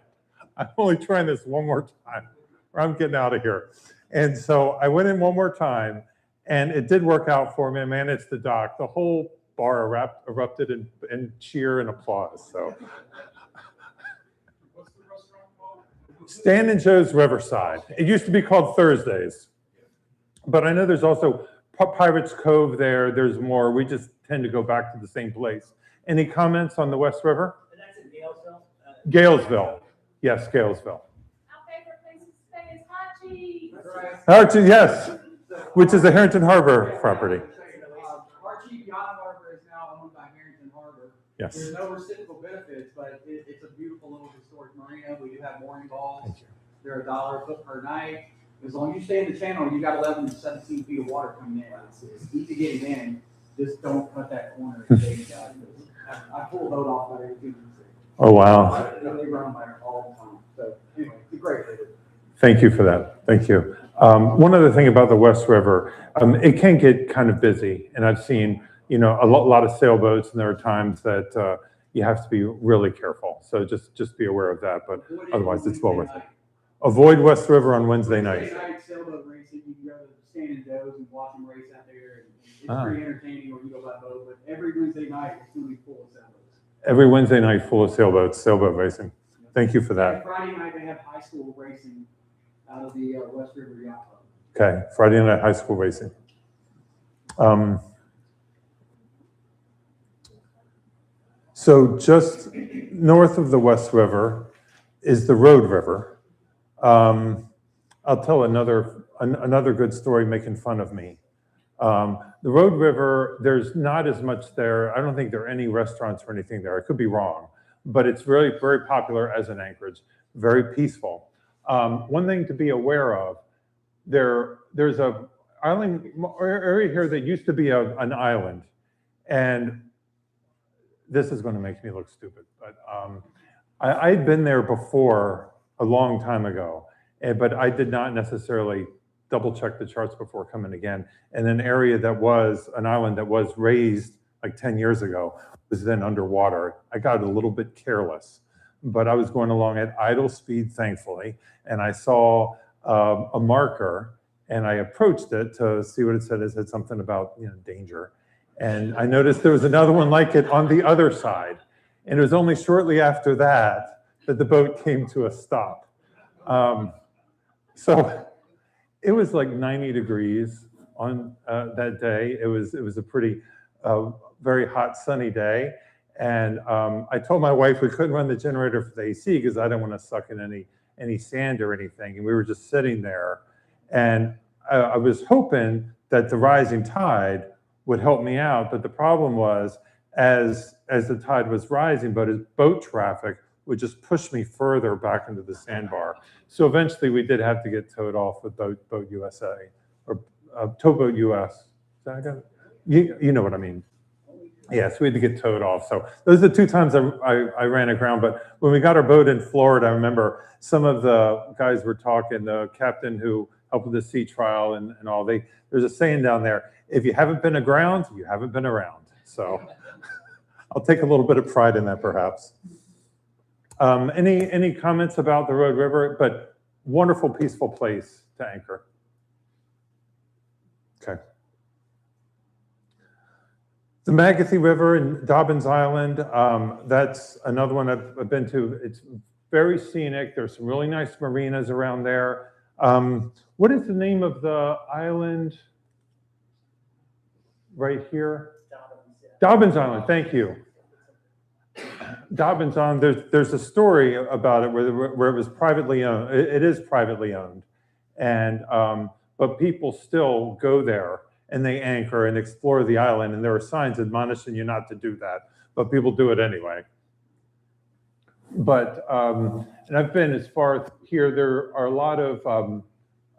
I'm only trying this one more time, or I'm getting out of here. And so I went in one more time, and it did work out for me. I managed the dock. The whole bar erupted in cheer and applause. So, What's the restaurant called? Stan and Joe's Riverside. It used to be called Thursdays, but I know there's also Pirates Cove there, there's more. We just tend to go back to the same place. Any comments on the West River? And that's in Galesville? Galesville. Yes, Galesville. Our favorite place to stay is Hachi. Archie, yes, which is a Herrington Harbour property. Archie Yacht Harbor is now owned by Herrington Harbour. Yes. There's no reciprocal benefits, but it's a beautiful little historic marina. We do have mooring balls. They're $1 a foot per night. As long as you stay in the channel, you got 11 to 17 feet of water coming in. It's easy getting in. Just don't cut that corner. I pull a boat off about every 2 weeks. Oh, wow. They run by all the time. So anyway, it's a great day. Thank you for that. Thank you. One other thing about the West River, it can get kind of busy, and I've seen, a lot of sailboats, and there are times that you have to be really careful. So just be aware of that, but otherwise it's well worth it. Avoid West River on Wednesday night. Wednesday night sailboat racing, you can go to Stand and Does and watch them race out there. It's pretty entertaining when you go by boat, but every Wednesday night it's going to be full of sailboats. Every Wednesday night full of sailboats, sailboat racing. Thank you for that. And Friday night they have high school racing out of the West River Yacht Club. Okay, Friday night high school racing. So just north of the West River is the Road River. I'll tell another good story making fun of me. The Road River, there's not as much there. I don't think there are any restaurants or anything there. I could be wrong, but it's really very popular as an anchorage, very peaceful. One thing to be aware of, there's a island area here that used to be an island, and this is going to make me look stupid, but I'd been there before a long time ago, but I did not necessarily double check the charts before coming again. And an area that was an island that was raised like 10 years ago was then underwater. I got a little bit careless, but I was going along at idle speed, thankfully, and I saw a marker, and I approached it to see what it said. It said something about danger, and I noticed there was another one like it on the other side, and it was only shortly after that the boat came to a stop. So it was like 90 degrees on that day. It was a pretty very hot sunny day, and I told my wife we couldn't run the generator for the AC because I didn't want to suck in any sand or anything, and we were just sitting there, and I was hoping that the rising tide would help me out, but the problem was as the tide was rising, but as boat traffic would just push me further back into the sandbar. So eventually we did have to get towed off with Boat USA, or Towboat US. Is that good? You know what I mean. Yes, we had to get towed off. So those are the 2 times I ran aground. But when we got our boat in Florida, I remember some of the guys were talking, the captain who helped with the sea trial and all, there's a saying down there, if you haven't been aground, you haven't been around. So I'll take a little bit of pride in that perhaps. Any comments about the Road River? But wonderful, peaceful place to anchor. Okay. The Magothy River in Dobbins Island, that's another one I've been to. It's very scenic. There's some really nice marinas around there. What is the name of the island right here? Dobbins Island, thank you. Dobbins Island, there's a story about it where it was privately owned. It is privately owned, and but people still go there and they anchor and explore the island, and there are signs admonishing you not to do that, but people do it anyway. But and I've been as far here. There are a lot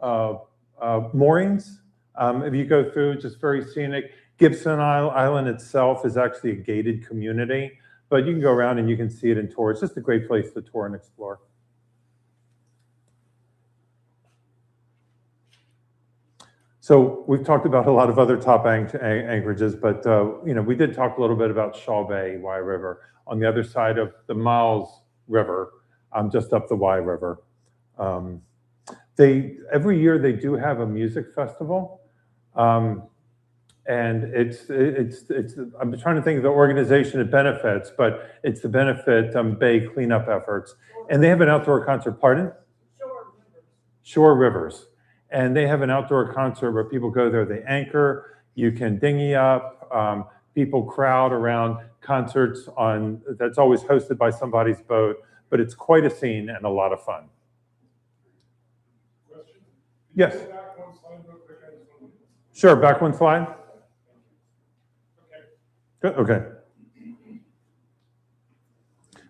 of moorings. If you go through, just very scenic. Gibson Island itself is actually a gated community, but you can go around and you can see it in tour. It's just a great place to tour and explore. So we've talked about a lot of other top anchorages, but we did talk a little bit about Shaw Bay, Wye River, on the other side of the Miles River, just up the Wye River. Every year they do have a music festival. And it's I'm trying to think of the organization it benefits, but it's the Benefit Bay cleanup efforts. And they have an outdoor concert, pardon? Shore Rivers. and they have an outdoor concert where people go there, they anchor, you can dinghy up, people crowd around concerts that's always hosted by somebody's boat, but it's quite a scene and a lot of fun. Question? Yes. Can you go back one slide real quick? I just wanna- Sure, back one slide. Okay. Good, okay.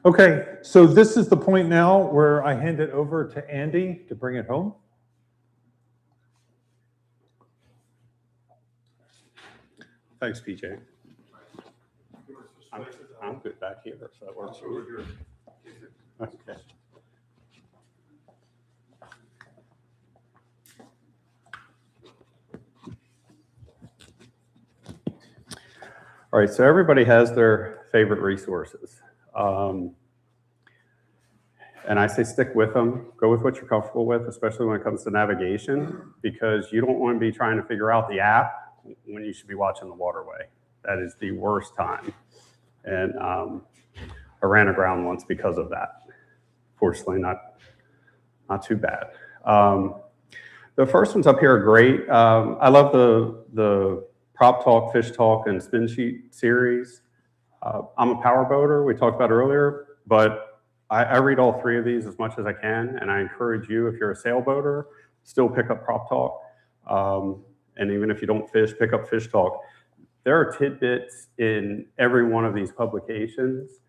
Okay, so this is the point now where I hand it over to Andy to bring it home. Thanks, PJ. I'm good back here, so that works for me. Okay. All right, so everybody has their favorite resources. And I say stick with them. Go with what you're comfortable with, especially when it comes to navigation, because you don't want to be trying to figure out the app when you should be watching the waterway. That is the worst time. And I ran aground once because of that. Fortunately, not too bad. The first ones up here are great. I love the Prop Talk, Fish Talk, and Spin Sheet series. I'm a power boater, we talked about earlier, but I read all three of these as much as I can, and I encourage you, if you're a sailboater, still pick up Prop Talk. And even if you don't fish, pick up Fish Talk. There are tidbits in every one of these publications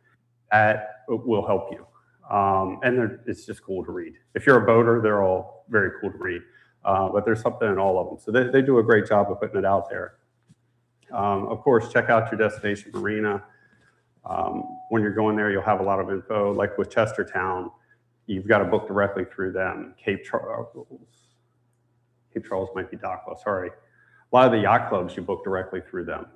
that will help you. And it's just cool to read. If you're a boater, they're all very cool to read. But there's something in all of them. So they do a great job of putting it out there. Of course, check out your destination Marina. When you're going there, you'll have a lot of info. Like with Chestertown, you've got to book directly through them. Cape Charles might be Dockwell, sorry. A lot of the yacht clubs, you book directly through them.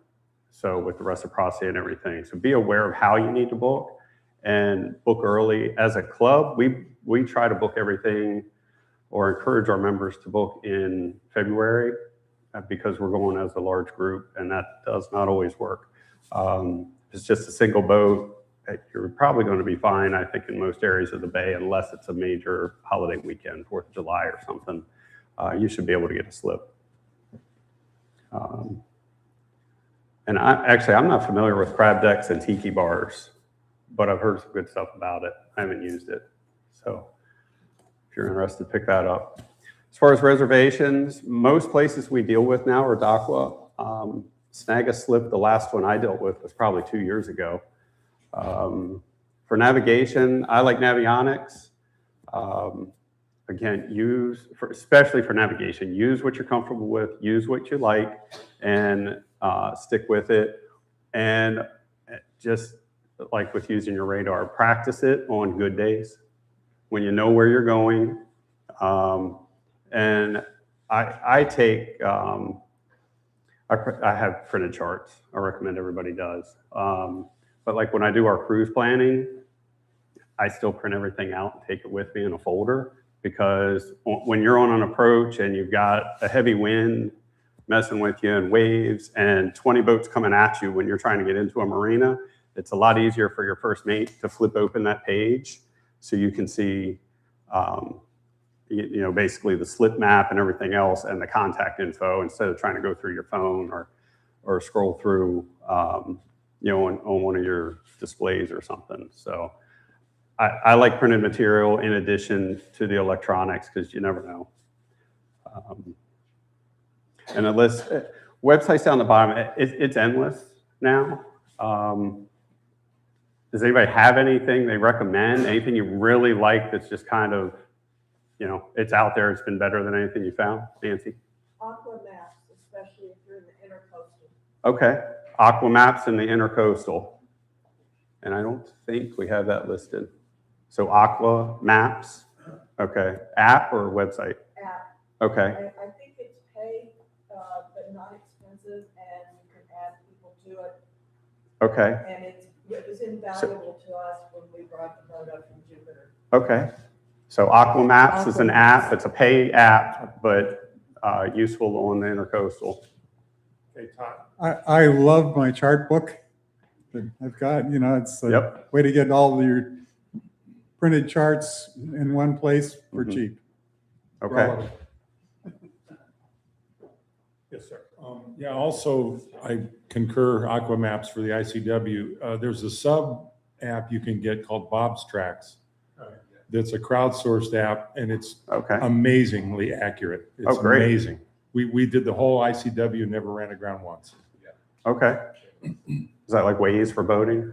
So with the reciprocity and everything. So be aware of how you need to book and book early. As a club, we try to book everything or encourage our members to book in February because we're going as a large group, and that does not always work. If it's just a single boat, you're probably going to be fine, I think, in most areas of the bay, unless it's a major holiday weekend, 4th of July or something. You should be able to get a slip. And I'm not familiar with crab decks and tiki bars, but I've heard some good stuff about it. I haven't used it. So if you're interested, pick that up. As far as reservations, most places we deal with now are Dockwell. Snag a Slip, the last one I dealt with was probably 2 years ago. For navigation, I like Navionics. Again, especially for navigation, use what you're comfortable with, use what you like, and stick with it. And just like with using your radar, practice it on good days when you know where you're going. And I have printed charts. I recommend everybody does. But like when I do our cruise planning, I still print everything out and take it with me in a folder, because when you're on an approach and you've got a heavy wind messing with you and waves and 20 boats coming at you when you're trying to get into a marina, it's a lot easier for your first mate to flip open that page so you can see basically the slip map and everything else and the contact info, instead of trying to go through your phone or scroll through on one of your displays or something. So I like printed material in addition to the electronics, because you never know. And a list, websites down the bottom, it's endless now. Does anybody have anything they recommend? Anything you really like that's just kind of, it's out there, it's been better than anything you found? Nancy? Aqua maps, especially if you're in the intercoastal. Okay, Aqua Maps in the intercoastal. And I don't think we have that listed. So Aqua Maps, okay. App or website? App. Okay. I think it's paid, but not expensive, and you can add people to it. Okay. And it was invaluable to us when we brought the boat up from Jupiter. Okay. So Aqua Maps is an app. It's a paid app, but useful on the intercoastal. Okay, Todd. I love my chart book that I've got. It's a way to get all of your printed charts in one place for cheap. Okay. Yeah, also, I concur Aqua Maps for the ICW. There's a sub app you can get called Bob's Tracks. That's a crowdsourced app and it's amazingly accurate. It's great. amazing. We did the whole ICW, never ran aground once. Okay. Is that like Waze for boating?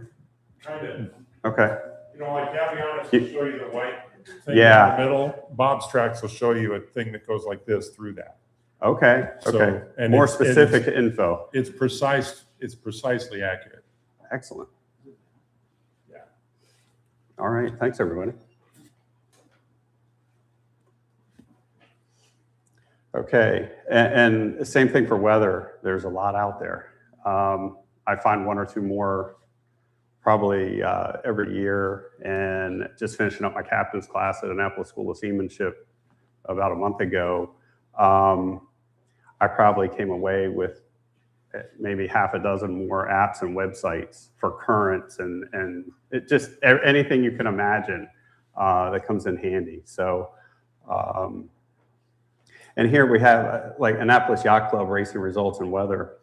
Kind of. Okay. You know, like Gavianis will show you the white thing Yeah. in the middle. Bob's Tracks will show you a thing that goes like this through that. Okay. Okay. And More it's specific info. It's precise. It's precisely accurate. Excellent. Yeah. All right. Thanks, everybody. Okay. And same thing for weather. There's a lot out there. I find one or two more probably every year, and just finishing up my captain's class at Annapolis School of Seamanship about a month ago. I probably came away with maybe half a dozen more apps and websites for currents and it just anything you can imagine that comes in handy. So, and here we have like Annapolis Yacht Club, racing results and weather.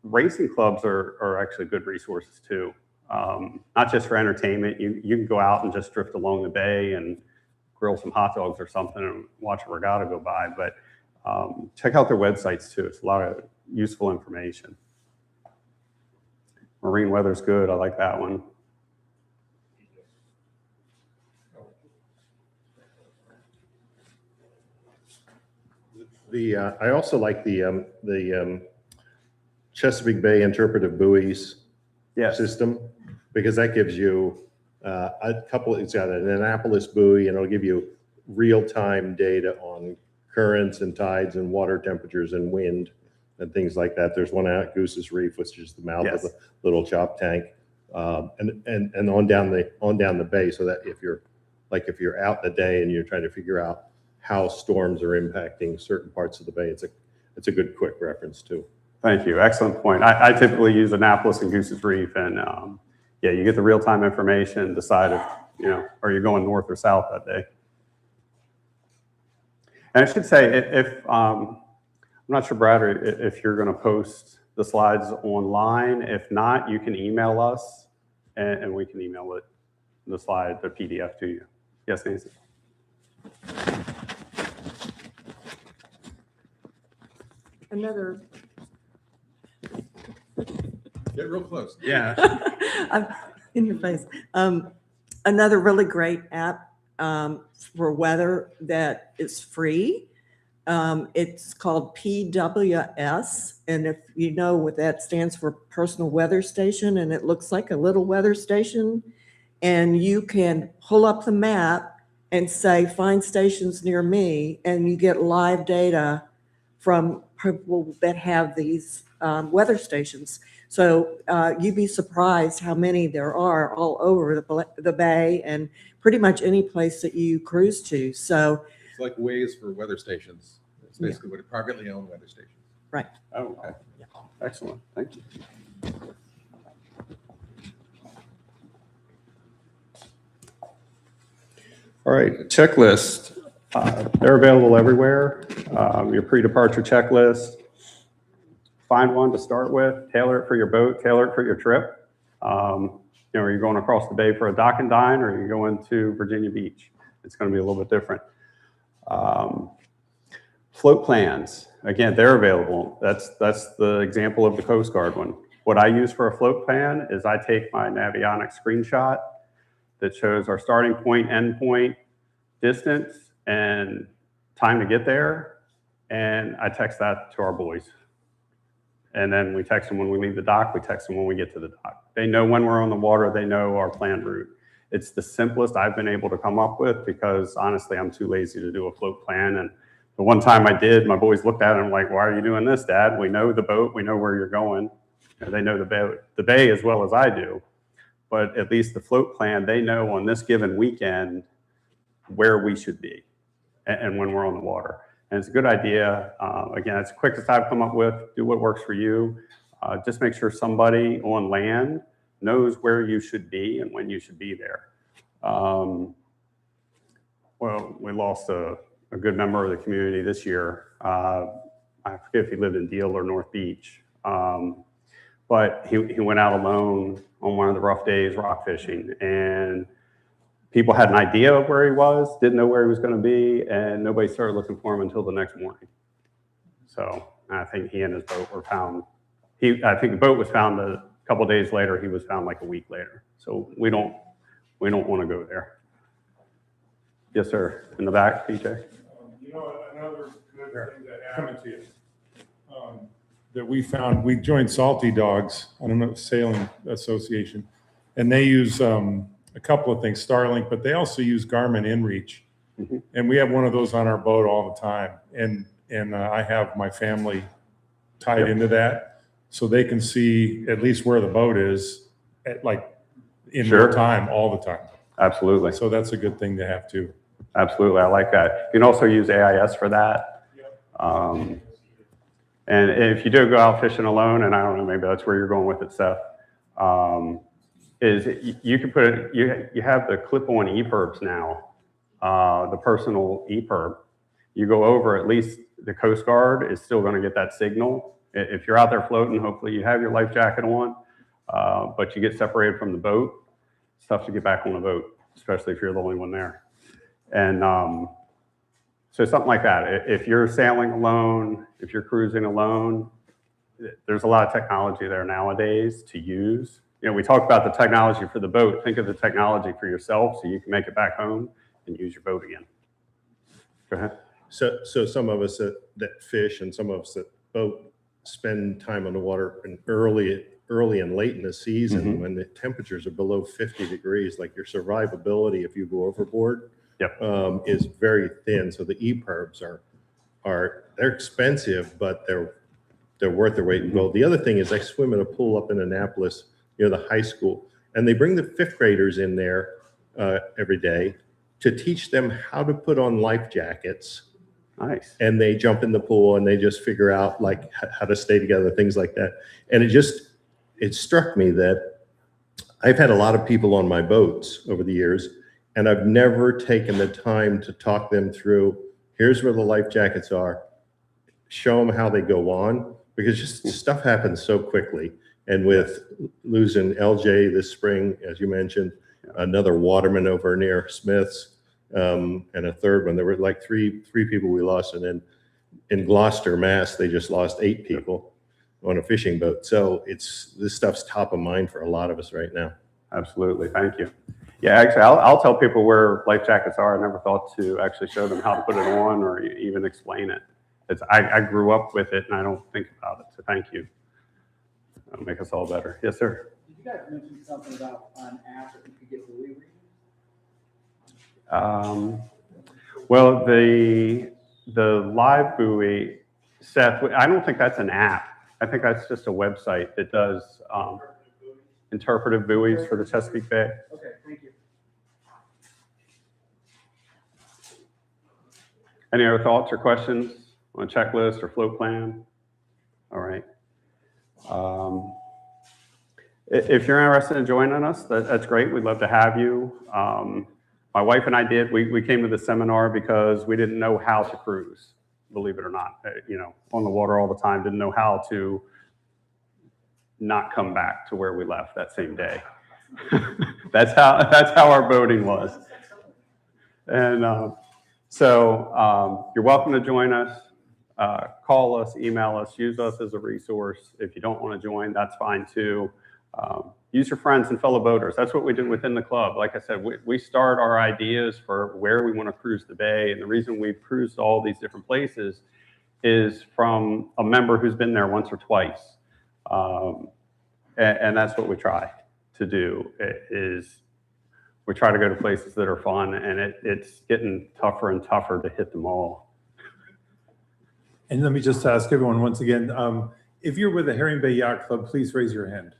Racing clubs are actually good resources too. Not just for entertainment. You can go out and just drift along the bay and grill some hot dogs or something and watch a regatta go by. But check out their websites too. It's a lot of useful information. Marine weather's good. I like that one. I also like the Chesapeake Bay interpretive buoys system, because that gives you a couple. It's got an Annapolis buoy, and it'll give you real-time data on currents and tides and water temperatures and wind and things like that. There's one out at Goose's Reef, which is the mouth of the little chop tank, and on down the bay, so that if you're out in the day and you're trying to figure out how storms are impacting certain parts of the bay, it's a good quick reference too. Thank you. Excellent point. I typically use Annapolis and Goose's Reef, and yeah, you get the real-time information, decide if, are you going north or south that day. And I should say, if I'm not sure, Brad, if you're going to post the slides online. If not, you can email us, and we can email the slide, the PDF to you. Yes, Nancy? Another. Get real close. Yeah. I'm in your face. Another really great app for weather that is free. It's called PWS. And if you know what that stands for, Personal Weather Station, and it looks like a little weather station. And you can pull up the map and say, find stations near me, and you get live data from people that have these weather stations. So you'd be surprised how many there are all over the bay and pretty much any place that you cruise to. So it's like Waze for weather stations. It's basically what a privately owned weather station. Right. Oh, okay. Excellent. Thank you. All right, checklist. They're available everywhere. Your pre-departure checklist. Find one to start with, tailor it for your boat, tailor it for your trip. Are you going across the bay for a dock and dine, or are you going to Virginia Beach? It's going to be a little bit different. Float plans, again, they're available. That's the example of the Coast Guard one. What I use for a float plan is I take my Navionics screenshot that shows our starting point, end point, distance, and time to get there, and I text that to our boys. And then we text them when we leave the dock, we text them when we get to the dock. They know when we're on the water, they know our planned route. It's the simplest I've been able to come up with because honestly, I'm too lazy to do a float plan. And the one time I did, my boys looked at it and like, why are you doing this, Dad? We know the boat, we know where you're going. And they know the bay as well as I do. But at least the float plan, they know on this given weekend where we should be and when we're on the water. And it's a good idea. Again, it's the quickest I've come up with. Do what works for you. Just make sure somebody on land knows where you should be and when you should be there. Well, we lost a good member of the community this year. I forget if he lived in Deal or North Beach. But he went out alone on one of the rough days rock fishing, and people had an idea of where he was, didn't know where he was going to be, and nobody started looking for him until the next morning. So I think he and his boat were found. I think the boat was found a couple of days later. He was found like a week later. So we don't want to go there. Yes, sir. In the back, PJ. You know, another good thing that happened to you. That we found, we joined Salty Dogs, I don't know, Sailing Association, and they use a couple of things, Starlink, but they also use Garmin InReach. Mm-hmm. And we have one of those on our boat all the time. And I have my family tied into that, so they can see at least where the boat is at in real time, all the time. Absolutely. So that's a good thing to have too. Absolutely, I like that. You can also use AIS for that. And if you do go out fishing alone, and I don't know, maybe that's where you're going with it, Seth, is you can put it, you have the clip-on EPIRBs now, the personal EPIRB. You go over, at least the Coast Guard is still going to get that signal. If you're out there floating, hopefully you have your life jacket on, but you get separated from the boat. It's tough to get back on the boat, especially if you're the only one there. And so something like that. If you're sailing alone, if you're cruising alone, there's a lot of technology there nowadays to use. You know, we talk about the technology for the boat. Think of the technology for yourself so you can make it back home and use your boat again. Go ahead. So some of us that fish and some of us that boat spend time on the water and early and late in the season when the temperatures are below 50 degrees, like your survivability if you go overboard is very thin. So the EPIRBs they're expensive, but they're worth their weight in gold. The other thing is I swim in a pool up in Annapolis near the high school, and they bring the 5th graders in there every day to teach them how to put on life jackets. Nice. And they jump in the pool and they just figure out like how to stay together, things like that. And it struck me that I've had a lot of people on my boats over the years, and I've never taken the time to talk them through, here's where the life jackets are, show them how they go on, because just stuff happens so quickly. And with losing LJ this spring, as you mentioned, another waterman over near Smith's, and a third one. There were like three people we lost, and then in Gloucester, Mass, they just lost 8 people on a fishing boat. So this stuff's top of mind for a lot of us right now. Absolutely, thank you. Yeah, actually, I'll tell people where life jackets are. I never thought to actually show them how to put it on or even explain it. I grew up with it, and I don't think about it. So thank you. That'll make us all better. Yes, sir. Did you guys mention something about an app that you could get buoy readings? Well, the live buoy, Seth, I don't think that's an app. I think that's just a website that does interpretive buoys for the Chesapeake Bay. Okay, thank you. Any other thoughts or questions on a checklist or float plan? All right. If you're interested in joining us, that's great. We'd love to have you. My wife and I we came to the seminar because we didn't know how to cruise, believe it or not. On the water all the time, didn't know how to not come back to where we left that same day. That's how our boating was. And so you're welcome to join us. Call us, email us, use us as a resource. If you don't want to join, that's fine too. Use your friends and fellow boaters. That's what we do within the club. Like I said, we start our ideas for where we want to cruise the bay. And the reason we've cruised all these different places is from a member who's been there once or twice. And that's what we try to do, is we try to go to places that are fun, and it's getting tougher and tougher to hit them all. And let me just ask everyone once again, if you're with the Herring Bay Yacht Club, please raise your hand.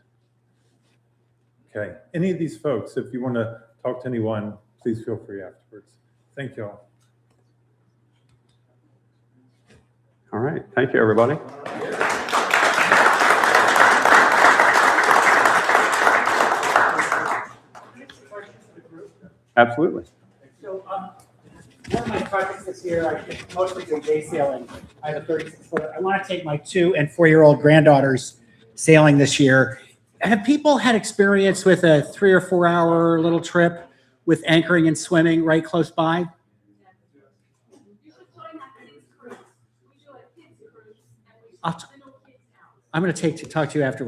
Okay. Any of these folks, if you want to talk to anyone, please feel free afterwards. Thank you all. All right. Thank you, everybody. Questions for the group? Absolutely. So one of my projects this year, I mostly do day sailing. I have a 36-footer. I want to take my 2- and 4-year-old granddaughters sailing this year. Have people had experience with a 3 or 4 hour little trip with anchoring and swimming right close by? I'm going to talk to you afterwards.